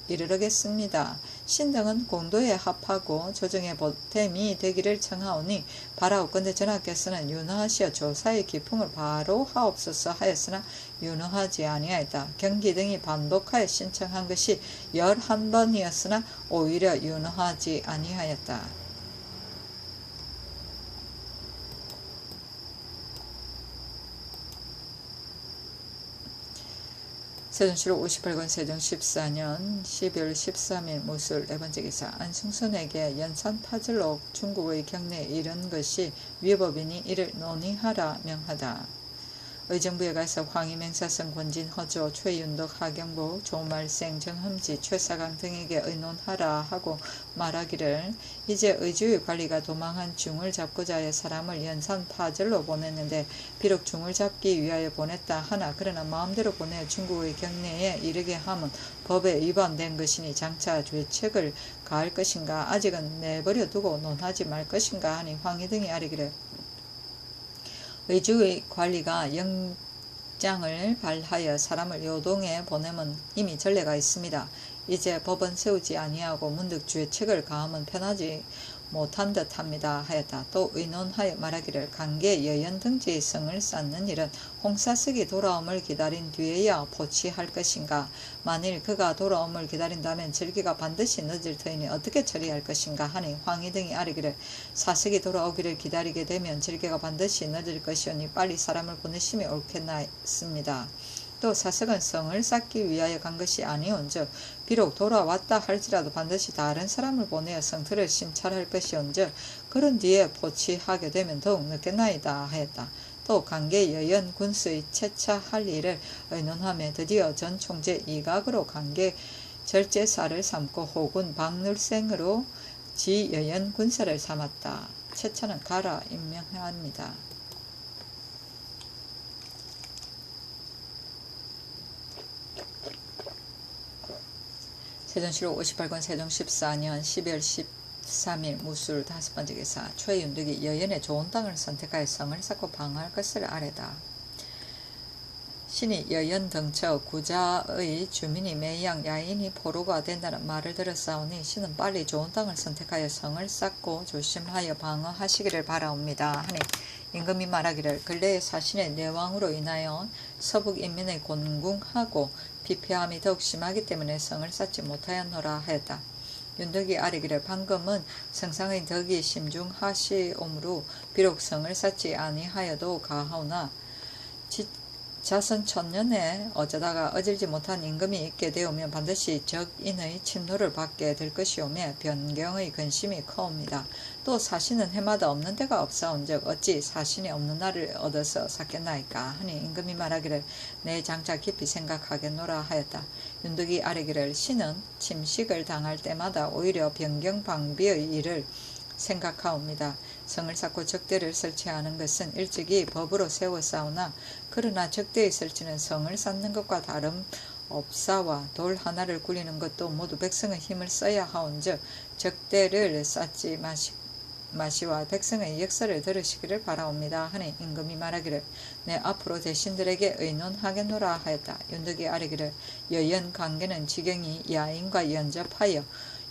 이르겠습니다. 신등은 공도에 합하고 조정의 보탬이 되기를 청하오니 바라옵건대 전하께서는 윤허하시어 조사의 기풍을 바로 하옵소서 하였으나 윤허하지 아니하였다. 경기 등이 반복하여 신청한 것이 11번이었으나 오히려 윤허하지 아니하였다. 세종실록 58권 세종 14년 12월 13일 무술 네번째 기사 안승선에게 연산파절록 중국의 경내에 이른 것이 위법이니 이를 논의하라 명하다. 의정부에 가서 황희맹사성 권진 허조 최윤덕 하경복 조말생 정흠지 최사강 등에게 의논하라 하고 말하기를 이제 의주의 관리가 도망한 중을 잡고자 하여 사람을 연산파절로 보냈는데 비록 중을 잡기 위하여 보냈다 하나 그러나 마음대로 보내 중국의 경내에 이르게 함은 법에 위반된 것이니 장차 죄책을 가할 것인가 아직은 내버려 두고 논하지 말 것인가 하니 황희 등이 아뢰기를 의주의 관리가 영장을 발하여 사람을 요동에 보내면 이미 전례가 있습니다. 이제 법은 세우지 아니하고 문득 죄책을 가하면 편하지 못한 듯합니다 하였다. 또 의논하여 말하기를 강계 여연 등지의 성을 쌓는 일은 홍사석이 돌아옴을 기다린 뒤에야 포치할 것인가. 만일 그가 돌아옴을 기다린다면 절기가 반드시 늦을 터이니 어떻게 처리할 것인가 하니 황희 등이 아뢰기를 사석이 돌아오기를 기다리게 되면 절기가 반드시 늦을 것이오니 빨리 사람을 보내심이 옳겠나이습니다. 또 사석은 성을 쌓기 위하여 간 것이 아니온즉 비록 돌아왔다 할지라도 반드시 다른 사람을 보내어 성틀을 심찰할 것이온즉 그런 뒤에 포치하게 되면 더욱 늦겠나이다 하였다. 또 강계 여연 군수의 채차할 일을 의논하며 드디어 전 총재 이각으로 강계 절제사를 삼고 호군 박눌생으로 지 여연 군사를 삼았다. 채차는 가라 임명합니다. 세종실록 58권 세종 14년 12월 13일 무술 5번째 기사 최윤덕이 여연의 좋은 땅을 선택하여 성을 쌓고 방어할 것을 아뢰다. 신이 여연 등처 구자의 주민이 매양 야인이 포로가 된다는 말을 들었사오니 신은 빨리 좋은 땅을 선택하여 성을 쌓고 조심하여 방어하시기를 바라옵니다. 하니 임금이 말하기를 근래에 사신의 내왕으로 인하여 서북 인민의 곤궁하고 비폐함이 더욱 심하기 때문에 성을 쌓지 못하였노라 하였다. 윤덕이 아뢰기를 방금은 성상의 덕이 심중하시오므로 비록 성을 쌓지 아니하여도 가하오나 자선 천년에 어쩌다가 어질지 못한 임금이 있게 되오면 반드시 적인의 침노를 받게 될 것이오며 변경의 근심이 커옵니다. 또 사신은 해마다 없는 데가 없사온즉 어찌 사신이 없는 날을 얻어서 쌓겠나이까 하니 임금이 말하기를 내 장차 깊이 생각하겠노라 하였다. 윤덕이 아뢰기를 신은 침식을 당할 때마다 오히려 변경 방비의 일을 생각하옵니다. 성을 쌓고 적대를 설치하는 것은 일찍이 법으로 세워 싸우나 그러나 적대의 설치는 성을 쌓는 것과 다름없사와 돌 하나를 굴리는 것도 모두 백성의 힘을 써야 하온즉 적대를 쌓지 마시와 백성의 역사를 들으시기를 바라옵니다 하니 임금이 말하기를 내 앞으로 대신들에게 의논하겠노라 하였다. 윤덕이 아뢰기를 여연 관계는 지경이 야인과 연접하여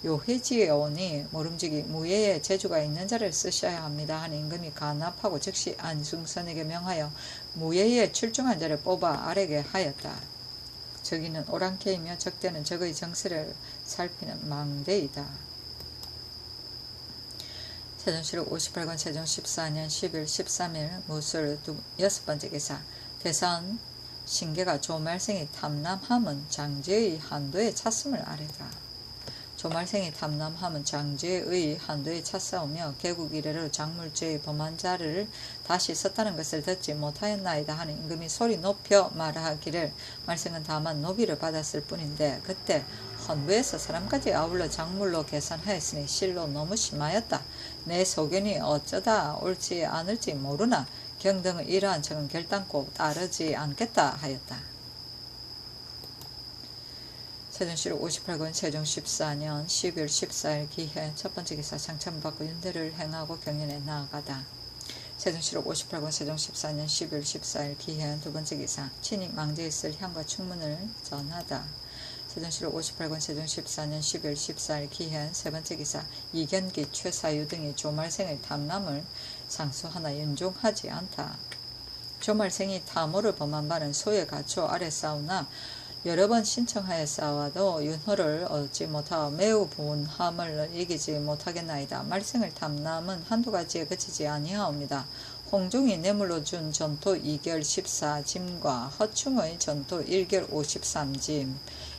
요회지에 오니 모름지기 무예에 재주가 있는 자를 쓰셔야 합니다 하니 임금이 간합하고 즉시 안중선에게 명하여 무예에 출중한 자를 뽑아 아뢰게 하였다. 저기는 오랑캐이며 적대는 적의 정세를 살피는 망대이다. 세종실록 58권 세종 14년 10일 13일 무술 여섯 번째 기사 대선 신계가 조말생이 탐남함은 장제의 한도에 찼음을 아뢰다. 조말생이 탐남함은 장제의 한도에 찼사오며 개국 이래로 작물죄의 범한 자를 다시 썼다는 것을 듣지 못하였나이다 하니 임금이 소리 높여 말하기를 말생은 다만 노비를 받았을 뿐인데 그때 헌부에서 사람까지 아울러 작물로 계산하였으니 실로 너무 심하였다. 내 소견이 어쩌다 옳지 않을지 모르나 경등의 이러한 척은 결단코 따르지 않겠다 하였다. 세종실록 58권 세종 14년 12월 14일 기해 첫 번째 기사 장천받고 윤대를 행하고 경연에 나아가다. 세종실록 58권 세종 14년 12월 14일 기해 두 번째 기사 친히 망제에 있을 향과 충문을 전하다. 세종실록 58권 세종 14년 12월 14일 기해 세 번째 기사 이견기 최사유 등이 조말생의 탐남을 상수하나 윤종하지 않다. 조말생이 탐호를 범한 바는 소의 가초 아래 싸우나 여러 번 신청하여 싸워도 윤호를 얻지 못하고 매우 분함을 이기지 못하겠나이다. 말생을 탐남은 한두 가지에 그치지 아니하옵니다. 홍종이 뇌물로 준 전토 2결 14짐과 허충의 전토 1결 53짐,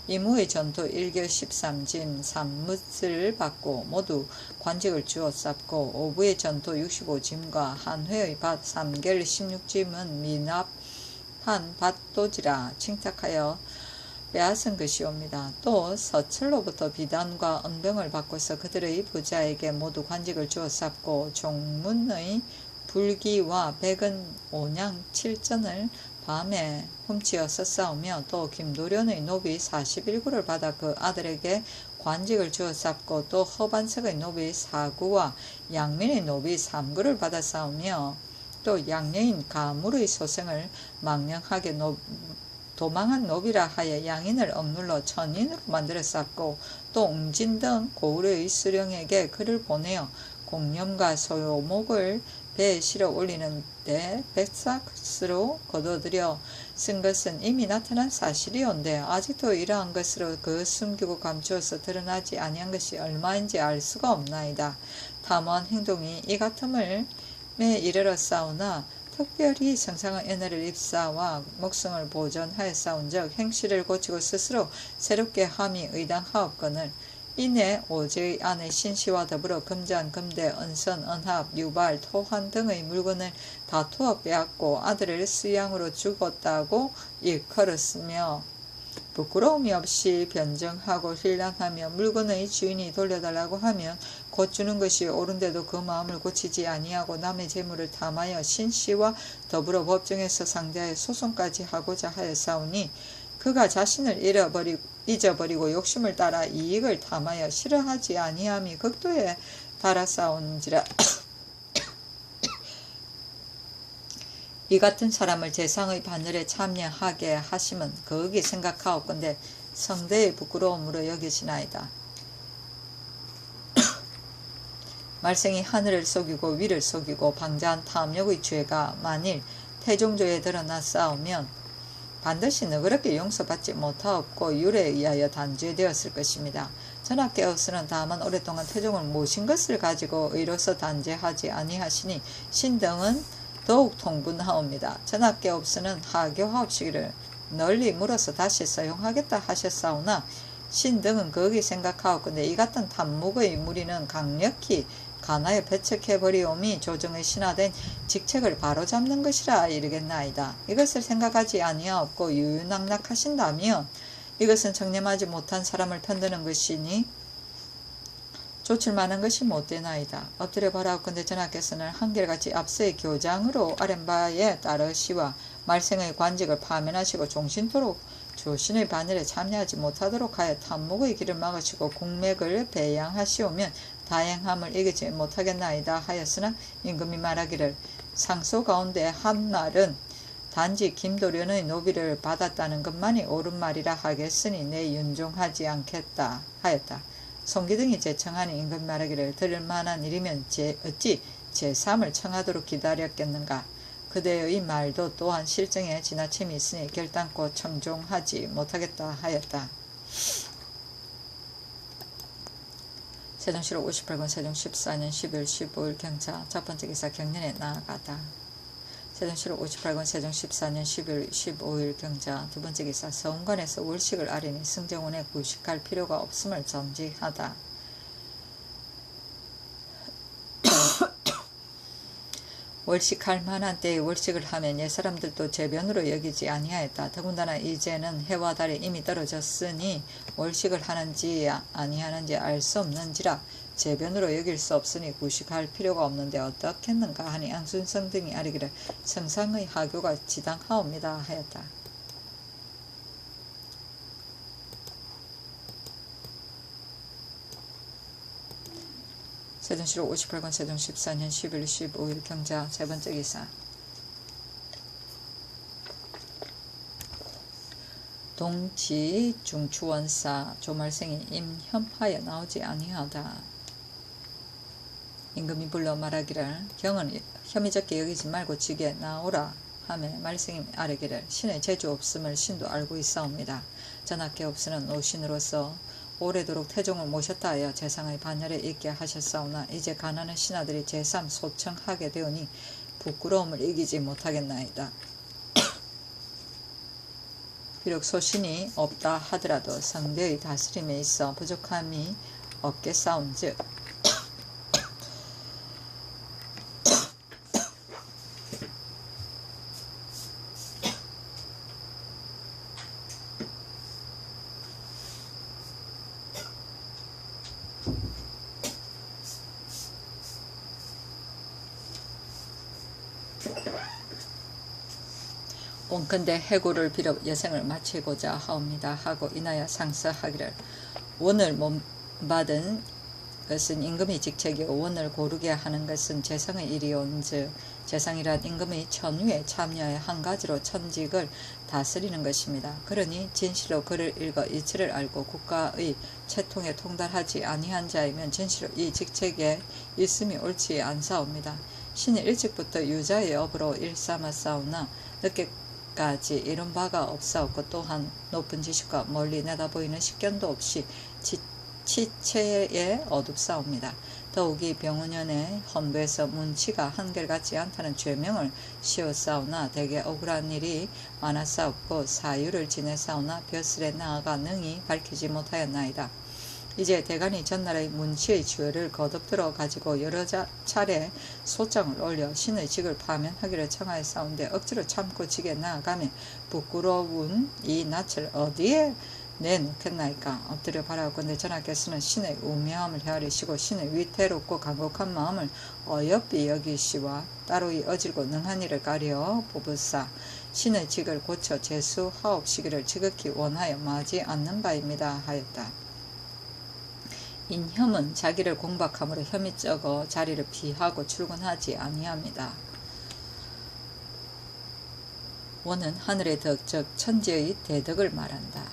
이무의 전토 1결 13짐 3뭇을 받고 모두 관직을 주어 쌌고 오부의 전토 65짐과 한회의 밭 3결 16짐은 미납한 밭도지라 칭탁하여 빼앗은 것이옵니다. 또 서철로부터 비단과 은병을 받고서 그들의 부자에게 모두 관직을 주어 쌌고 종문의 불기와 백은 온양 7전을 밤에 훔치어서 싸우며 또 김도련의 노비 41구를 받아 그 아들에게 관직을 주어 쌌고 또 허반석의 노비 4구와 양민의 노비 3구를 받아 싸우며 또 양녀인 가물의 소생을 망령하게 도망한 노비라 하여 양인을 억눌러 천인으로 만들어 쌌고 또 웅진 등 고을의 수령에게 그를 보내어 공념과 소요목을 배에 실어 올리는데 백삭스로 거둬들여 쓴 것은 이미 나타난 사실이온데 아직도 이러한 것으로 그 숨기고 감추어서 드러나지 아니한 것이 얼마인지 알 수가 없나이다. 탐호한 행동이 이 같음을 이르러 싸우나 특별히 성상의 은혜를 입사와 목성을 보존하였사온즉 행실을 고치고 스스로 새롭게 함이 의당하옵거늘 이내 오제의 아내 신씨와 더불어 금잔, 금대, 은선, 은합, 유발, 토환 등의 물건을 다투어 빼앗고 아들을 수양으로 죽었다고 일컬었으며 부끄러움이 없이 변정하고 힐난하며 물건의 주인이 돌려달라고 하면 곧 주는 것이 옳은데도 그 마음을 고치지 아니하고 남의 재물을 탐하여 신씨와 더불어 법정에서 상대하여 소송까지 하고자 하였사오니 그가 자신을 잊어버리고 욕심을 따라 이익을 탐하여 싫어하지 아니함이 극도에 달아싸운지라. 이 같은 사람을 재상의 바늘에 참여하게 하심은 거기 생각하옵건대 성대의 부끄러움으로 여기시나이다. 말생이 하늘을 속이고 위를 속이고 방자한 탐욕의 죄가 만일 태종조에 드러났사오면 반드시 너그럽게 용서받지 못하옵고 율에 의하여 단죄되었을 것입니다. 전하께서는 다만 오랫동안 태종을 모신 것을 가지고 의로서 단죄하지 아니하시니 신등은 더욱 통분하옵니다. 전하께서는 하교하옵시기를 널리 물어서 다시 사용하겠다 하셨사오나 신등은 거기 생각하옵건대 이 같은 탐묵의 무리는 강력히 간하여 배척해버리오미 조정의 신하된 직책을 바로잡는 것이라 이르겠나이다. 이것을 생각하지 아니하옵고 유유낙낙하신다면 이것은 청렴하지 못한 사람을 편드는 것이니 좇을 만한 것이 못되나이다. 엎드려 바라옵건대 전하께서는 한결같이 앞서의 교장으로 아랫바에 따르시와 말생의 관직을 파면하시고 종신토록 조신의 반열에 참여하지 못하도록 하여 탐묵의 길을 막으시고 공맥을 배양하시오면 다행함을 이기지 못하겠나이다 하였으나 임금이 말하기를 상소 가운데 한 말은 단지 김도련의 노비를 받았다는 것만이 옳은 말이라 하겠으니 내 윤종하지 않겠다 하였다. 송기등이 제청하니 임금이 말하기를 들을 만한 일이면 어찌 제3을 청하도록 기다렸겠는가. 그대의 말도 또한 실정에 지나침이 있으니 결단코 청종하지 못하겠다 하였다. 세종실록 58권 세종 14년 12월 15일 경자 첫 번째 기사 경년에 나아가다. 세종실록 58권 세종 14년 12월 15일 경자 두 번째 기사 서운관에서 월식을 아뢰니 승정원에 구식할 필요가 없음을 전지하다. 월식할 만한 때에 월식을 하면 옛사람들도 제변으로 여기지 아니하였다. 더군다나 이제는 해와 달이 이미 떨어졌으니 월식을 하는지 아니하는지 알 수 없는지라 제변으로 여길 수 없으니 구식할 필요가 없는데 어떻겠는가 하니 양순성 등이 아뢰기를 성상의 하교가 지당하옵니다 하였다. 세종실록 58권 세종 14년 11월 15일 경자 세 번째 기사 동지 중추원사 조말생이 임혐하여 나오지 아니하다. 임금이 불러 말하기를 경은 혐의적게 여기지 말고 지게 나오라 하며 말생이 아뢰기를 신의 재주 없음을 신도 알고 있사옵니다. 전하께 없으는 노신으로서 오래도록 태종을 모셨다 하여 재상의 반열에 있게 하셨사오나 이제 가난한 신하들이 제3 소청하게 되오니 부끄러움을 이기지 못하겠나이다. 비록 소신이 없다 하더라도 성대의 다스림에 있어 부족함이 없겠사온즉 원컨대 해고를 빌어 여생을 마치고자 하옵니다 하고 인하여 상서하기를 원을 못 받은 것은 임금의 직책이요 원을 고르게 하는 것은 재상의 일이온즉 재상이란 임금의 천위에 참여해 한 가지로 천직을 다스리는 것입니다. 그러니 진실로 글을 읽어 이치를 알고 국가의 채통에 통달하지 아니한 자이면 진실로 이 직책에 있음이 옳지 않사옵니다. 신이 일찍부터 유자의 업으로 일삼았사오나 늦게까지 이룬 바가 없사옵고 또한 높은 지식과 멀리 내다보이는 식견도 없이 치체에 어둡사옵니다. 더욱이 병원년에 헌부에서 문치가 한결같지 않다는 죄명을 씌웠사오나 대개 억울한 일이 많았사옵고 사유를 지내사오나 벼슬에 나아가 능히 밝히지 못하였나이다. 이제 대간이 전날의 문치의 죄를 거듭들어 가지고 여러 차례 소장을 올려 신의 직을 파면하기를 청하였사온데 억지로 참고 직에 나아가며 부끄러운 이 낯을 어디에 내놓겠나이까. 엎드려 바라옵건대 전하께서는 신의 우매함을 헤아리시고 신의 위태롭고 간곡한 마음을 어여삐 여기시와 따로 이 어질고 능한 일을 가려 뽑으사 신의 직을 고쳐 제수하옵시기를 지극히 원하여 마지 않는 바입니다 하였다. 인혐은 자기를 공박함으로 혐이 적어 자리를 피하고 출근하지 아니합니다. 원은 하늘의 덕, 즉 천지의 대덕을 말한다.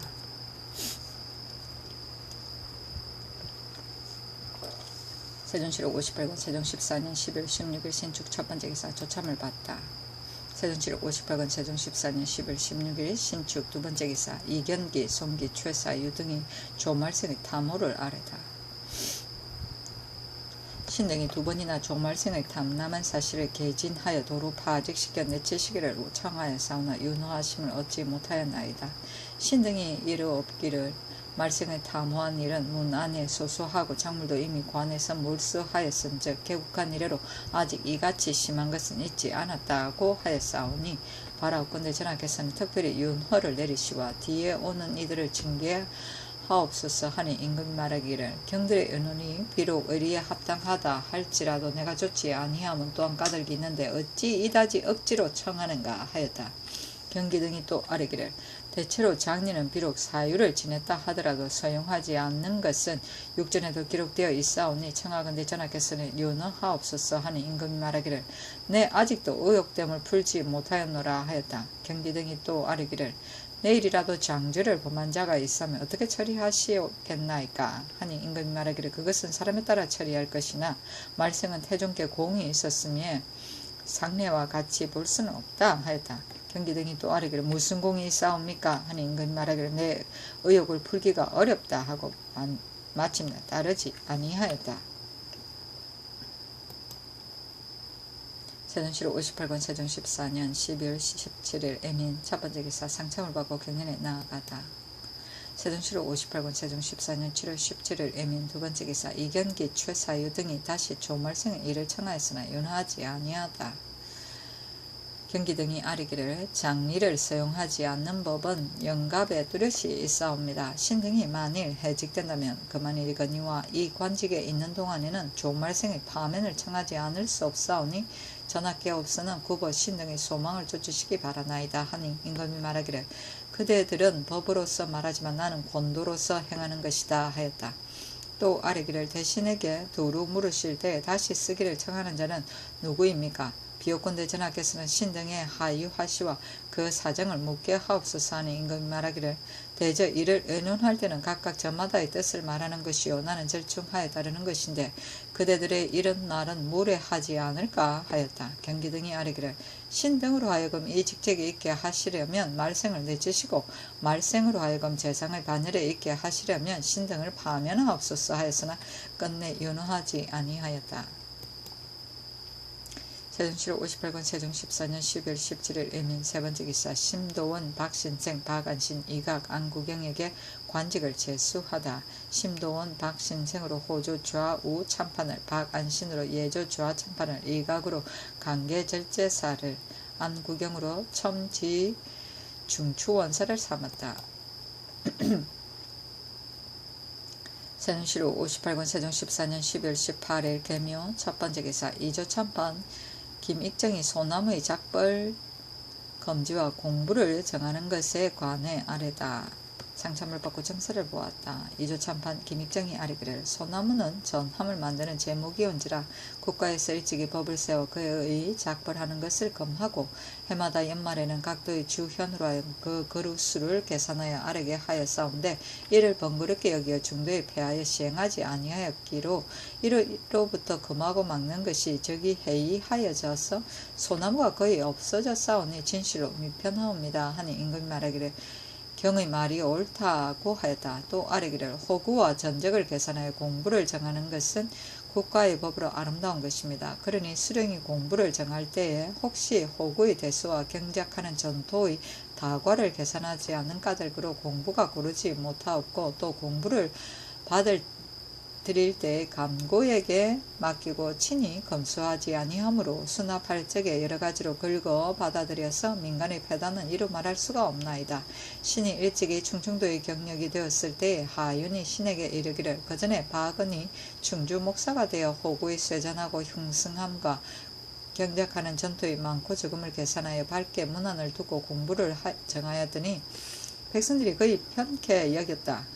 세존실록 58권 세종 14년 12월 16일 신축 첫번째 기사 조참을 받다. 세존실록 58권 세종 14년 12월 16일 신축 두번째 기사 이견기, 송기, 최사유 등이 조말생의 탐호를 아뢰다. 신등이 두 번이나 조말생의 탐남한 사실을 개진하여 도로 파직시켜 내치시기를 청하여 사오나 윤호하심을 얻지 못하였나이다. 신등이 이르옵기를 말생의 탐호한 일은 문 안에 소소하고 작물도 이미 관에서 몰수하였은즉 개국한 이래로 아직 이같이 심한 것은 있지 않았다고 하였사오니 바라옵건대 전하께서는 특별히 윤허를 내리시와 뒤에 오는 이들을 징계하옵소서 하니 임금이 말하기를 경들의 은원이 비록 의리에 합당하다 할지라도 내가 좋지 아니하면 또한 까닭이 있는데 어찌 이다지 억지로 청하는가 하였다. 경기 등이 또 아뢰기를 대체로 장리는 비록 사유를 지냈다 하더라도 서용하지 않는 것은 육전에도 기록되어 있사오니 청하건대 전하께서는 윤허하옵소서 하니 임금이 말하기를 내 아직도 의혹됨을 풀지 못하였노라 하였다. 경기 등이 또 아뢰기를 내일이라도 장죄를 범한 자가 있으면 어떻게 처리하시겠나이까 하니 임금이 말하기를 그것은 사람에 따라 처리할 것이나 말생은 태종께 공이 있었으며 상례와 같이 볼 수는 없다 하였다. 경기 등이 또 아뢰기를 무슨 공이 있사옵니까 하니 임금이 말하기를 내 의혹을 풀기가 어렵다 하고 마침내 따르지 아니하였다. 세존실록 58권 세종 14년 12월 17일 애민 첫번째 기사 상청을 받고 경연에 나아가다. 세존실록 58권 세종 14년 7월 17일 애민 두번째 기사 이견기, 최사유 등이 다시 조말생의 일을 청하였으나 윤허하지 아니하다. 경기 등이 아뢰기를 장리를 서용하지 않는 법은 영갑에 뚜렷이 있사옵니다. 신등이 만일 해직된다면 그만이거니와 이 관직에 있는 동안에는 조말생의 파면을 청하지 않을 수 없사오니 전하께 없으는 굽어 신등의 소망을 쫓으시기 바라나이다 하니 임금이 말하기를 그대들은 법으로서 말하지만 나는 권도로서 행하는 것이다 하였다. 또 아뢰기를 대신에게 도루 물으실 때 다시 쓰기를 청하는 자는 누구입니까? 비옵건대 전하께서는 신등의 하유하시와 그 사정을 묻게 하옵소서 하니 임금이 말하기를 대저 이를 의논할 때는 각각 저마다의 뜻을 말하는 것이요 나는 절충하여 따르는 것인데 그대들의 이런 날은 무례하지 않을까 하였다. 경기 등이 아뢰기를 신등으로 하여금 이 직책에 있게 하시려면 말생을 내치시고 말생으로 하여금 재상의 반열에 있게 하시려면 신등을 파면하옵소서 하였으나 끝내 윤허하지 아니하였다. 세존실록 58권 세종 14년 12월 17일 애민 세번째 기사 심도원, 박신생, 박안신, 이각, 안구경에게 관직을 제수하다. 심도원, 박신생으로 호조 좌우 참판을, 박안신으로 예조 좌 참판을, 이각으로 강계절제사를, 안구경으로 첨지 중추원사를 삼았다. 세존실록 58권 세종 14년 12월 18일 개묘 첫번째 기사 이조 참판 김익정이 소나무의 작벌 검지와 공부를 정하는 것에 관해 아뢰다. 상참을 받고 정서를 보았다. 이조 참판 김익정이 아뢰기를 소나무는 전함을 만드는 제목이온지라 국가에서 일찍이 법을 세워 그의 작벌하는 것을 검하고 해마다 연말에는 각도의 주현으로 하여 그 그루수를 계산하여 아뢰게 하였사온데 이를 번거롭게 여기어 중도에 패하여 시행하지 아니하였기로 이로부터 금하고 막는 것이 적이 해이하여져서 소나무가 거의 없어졌사오니 진실로 미편하옵니다 하니 임금이 말하기를 경의 말이 옳다고 하였다. 또 아뢰기를 호구와 전적을 계산하여 공부를 정하는 것은 국가의 법으로 아름다운 것입니다. 그러니 수령이 공부를 정할 때에 혹시 호구의 대수와 경작하는 전토의 다과를 계산하지 않는 까닭으로 공부가 고르지 못하옵고 또 공부를 드릴 때 감고에게 맡기고 친히 검수하지 아니하므로 수납할 적에 여러가지로 긁어 받아들여서 민간의 패단은 이루 말할 수가 없나이다. 신이 일찍이 충청도의 경력이 되었을 때에 하윤이 신에게 이르기를 그전에 박은이 충주 목사가 되어 호구의 쇠잔하고 흉승함과 경작하는 전토의 많고 적음을 계산하여 밝게 문안을 두고 공부를 정하였더니 백성들이 거의 편케 여겼다.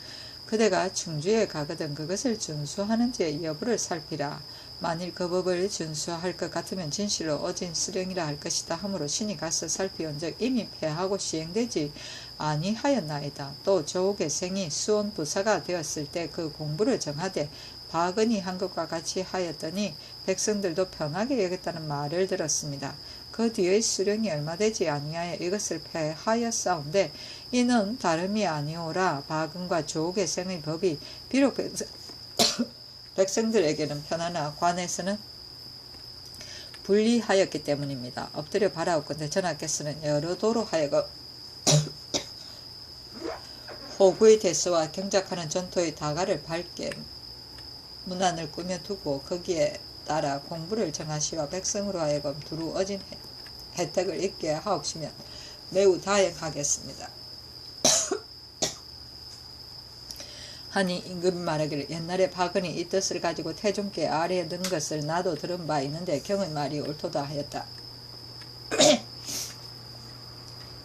그대가 충주에 가거든 그것을 준수하는지 여부를 살피라. 만일 그 법을 준수할 것 같으면 진실로 어진 수령이라 할 것이다 하므로 신이 가서 살피온즉 이미 폐하고 시행되지 아니하였나이다. 또 조옥의 생이 수원부사가 되었을 때 그 공부를 정하되 박은이 한 것과 같이 하였더니 백성들도 편하게 여겼다는 말을 들었습니다. 그 뒤의 수령이 얼마 되지 아니하여 이것을 폐하였사온데 이는 다름이 아니오라 박은과 조계생의 법이 비록 백성들에게는 편하나 관에서는 불리하였기 때문입니다. 엎드려 바라옵건대 전하께서는 여러 도로 하여금 호구의 대서와 경작하는 전토의 다가를 밝게 문안을 꾸며두고 거기에 따라 공부를 정하시와 백성으로 하여금 두루어진 혜택을 잊게 하옵시면 매우 다행하겠습니다. 하니 임금이 말하기를 옛날에 박은이 이 뜻을 가지고 태종께 아래에 든 것을 나도 들은 바 있는데 경의 말이 옳도다 하였다.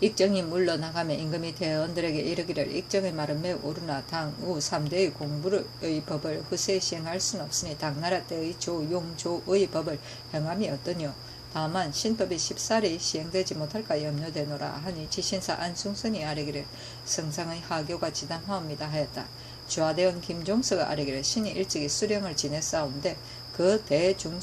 익정이 물러나가며 임금이 대원들에게 이르기를 익정의 말은 매우 옳으나 당우 3대의 공부의 법을 후세 시행할 수는 없으니 당나라 때의 조, 용, 조의 법을 행함이 어떠뇨. 다만 신법이 쉽사리 시행되지 못할까 염려되노라 하니 지신사 안승선이 아뢰기를 성상의 하교가 지당하옵니다 하였다. 주하대원 김종서가 아뢰기를 신이 일찍이 수령을 지냈사온데 그 대중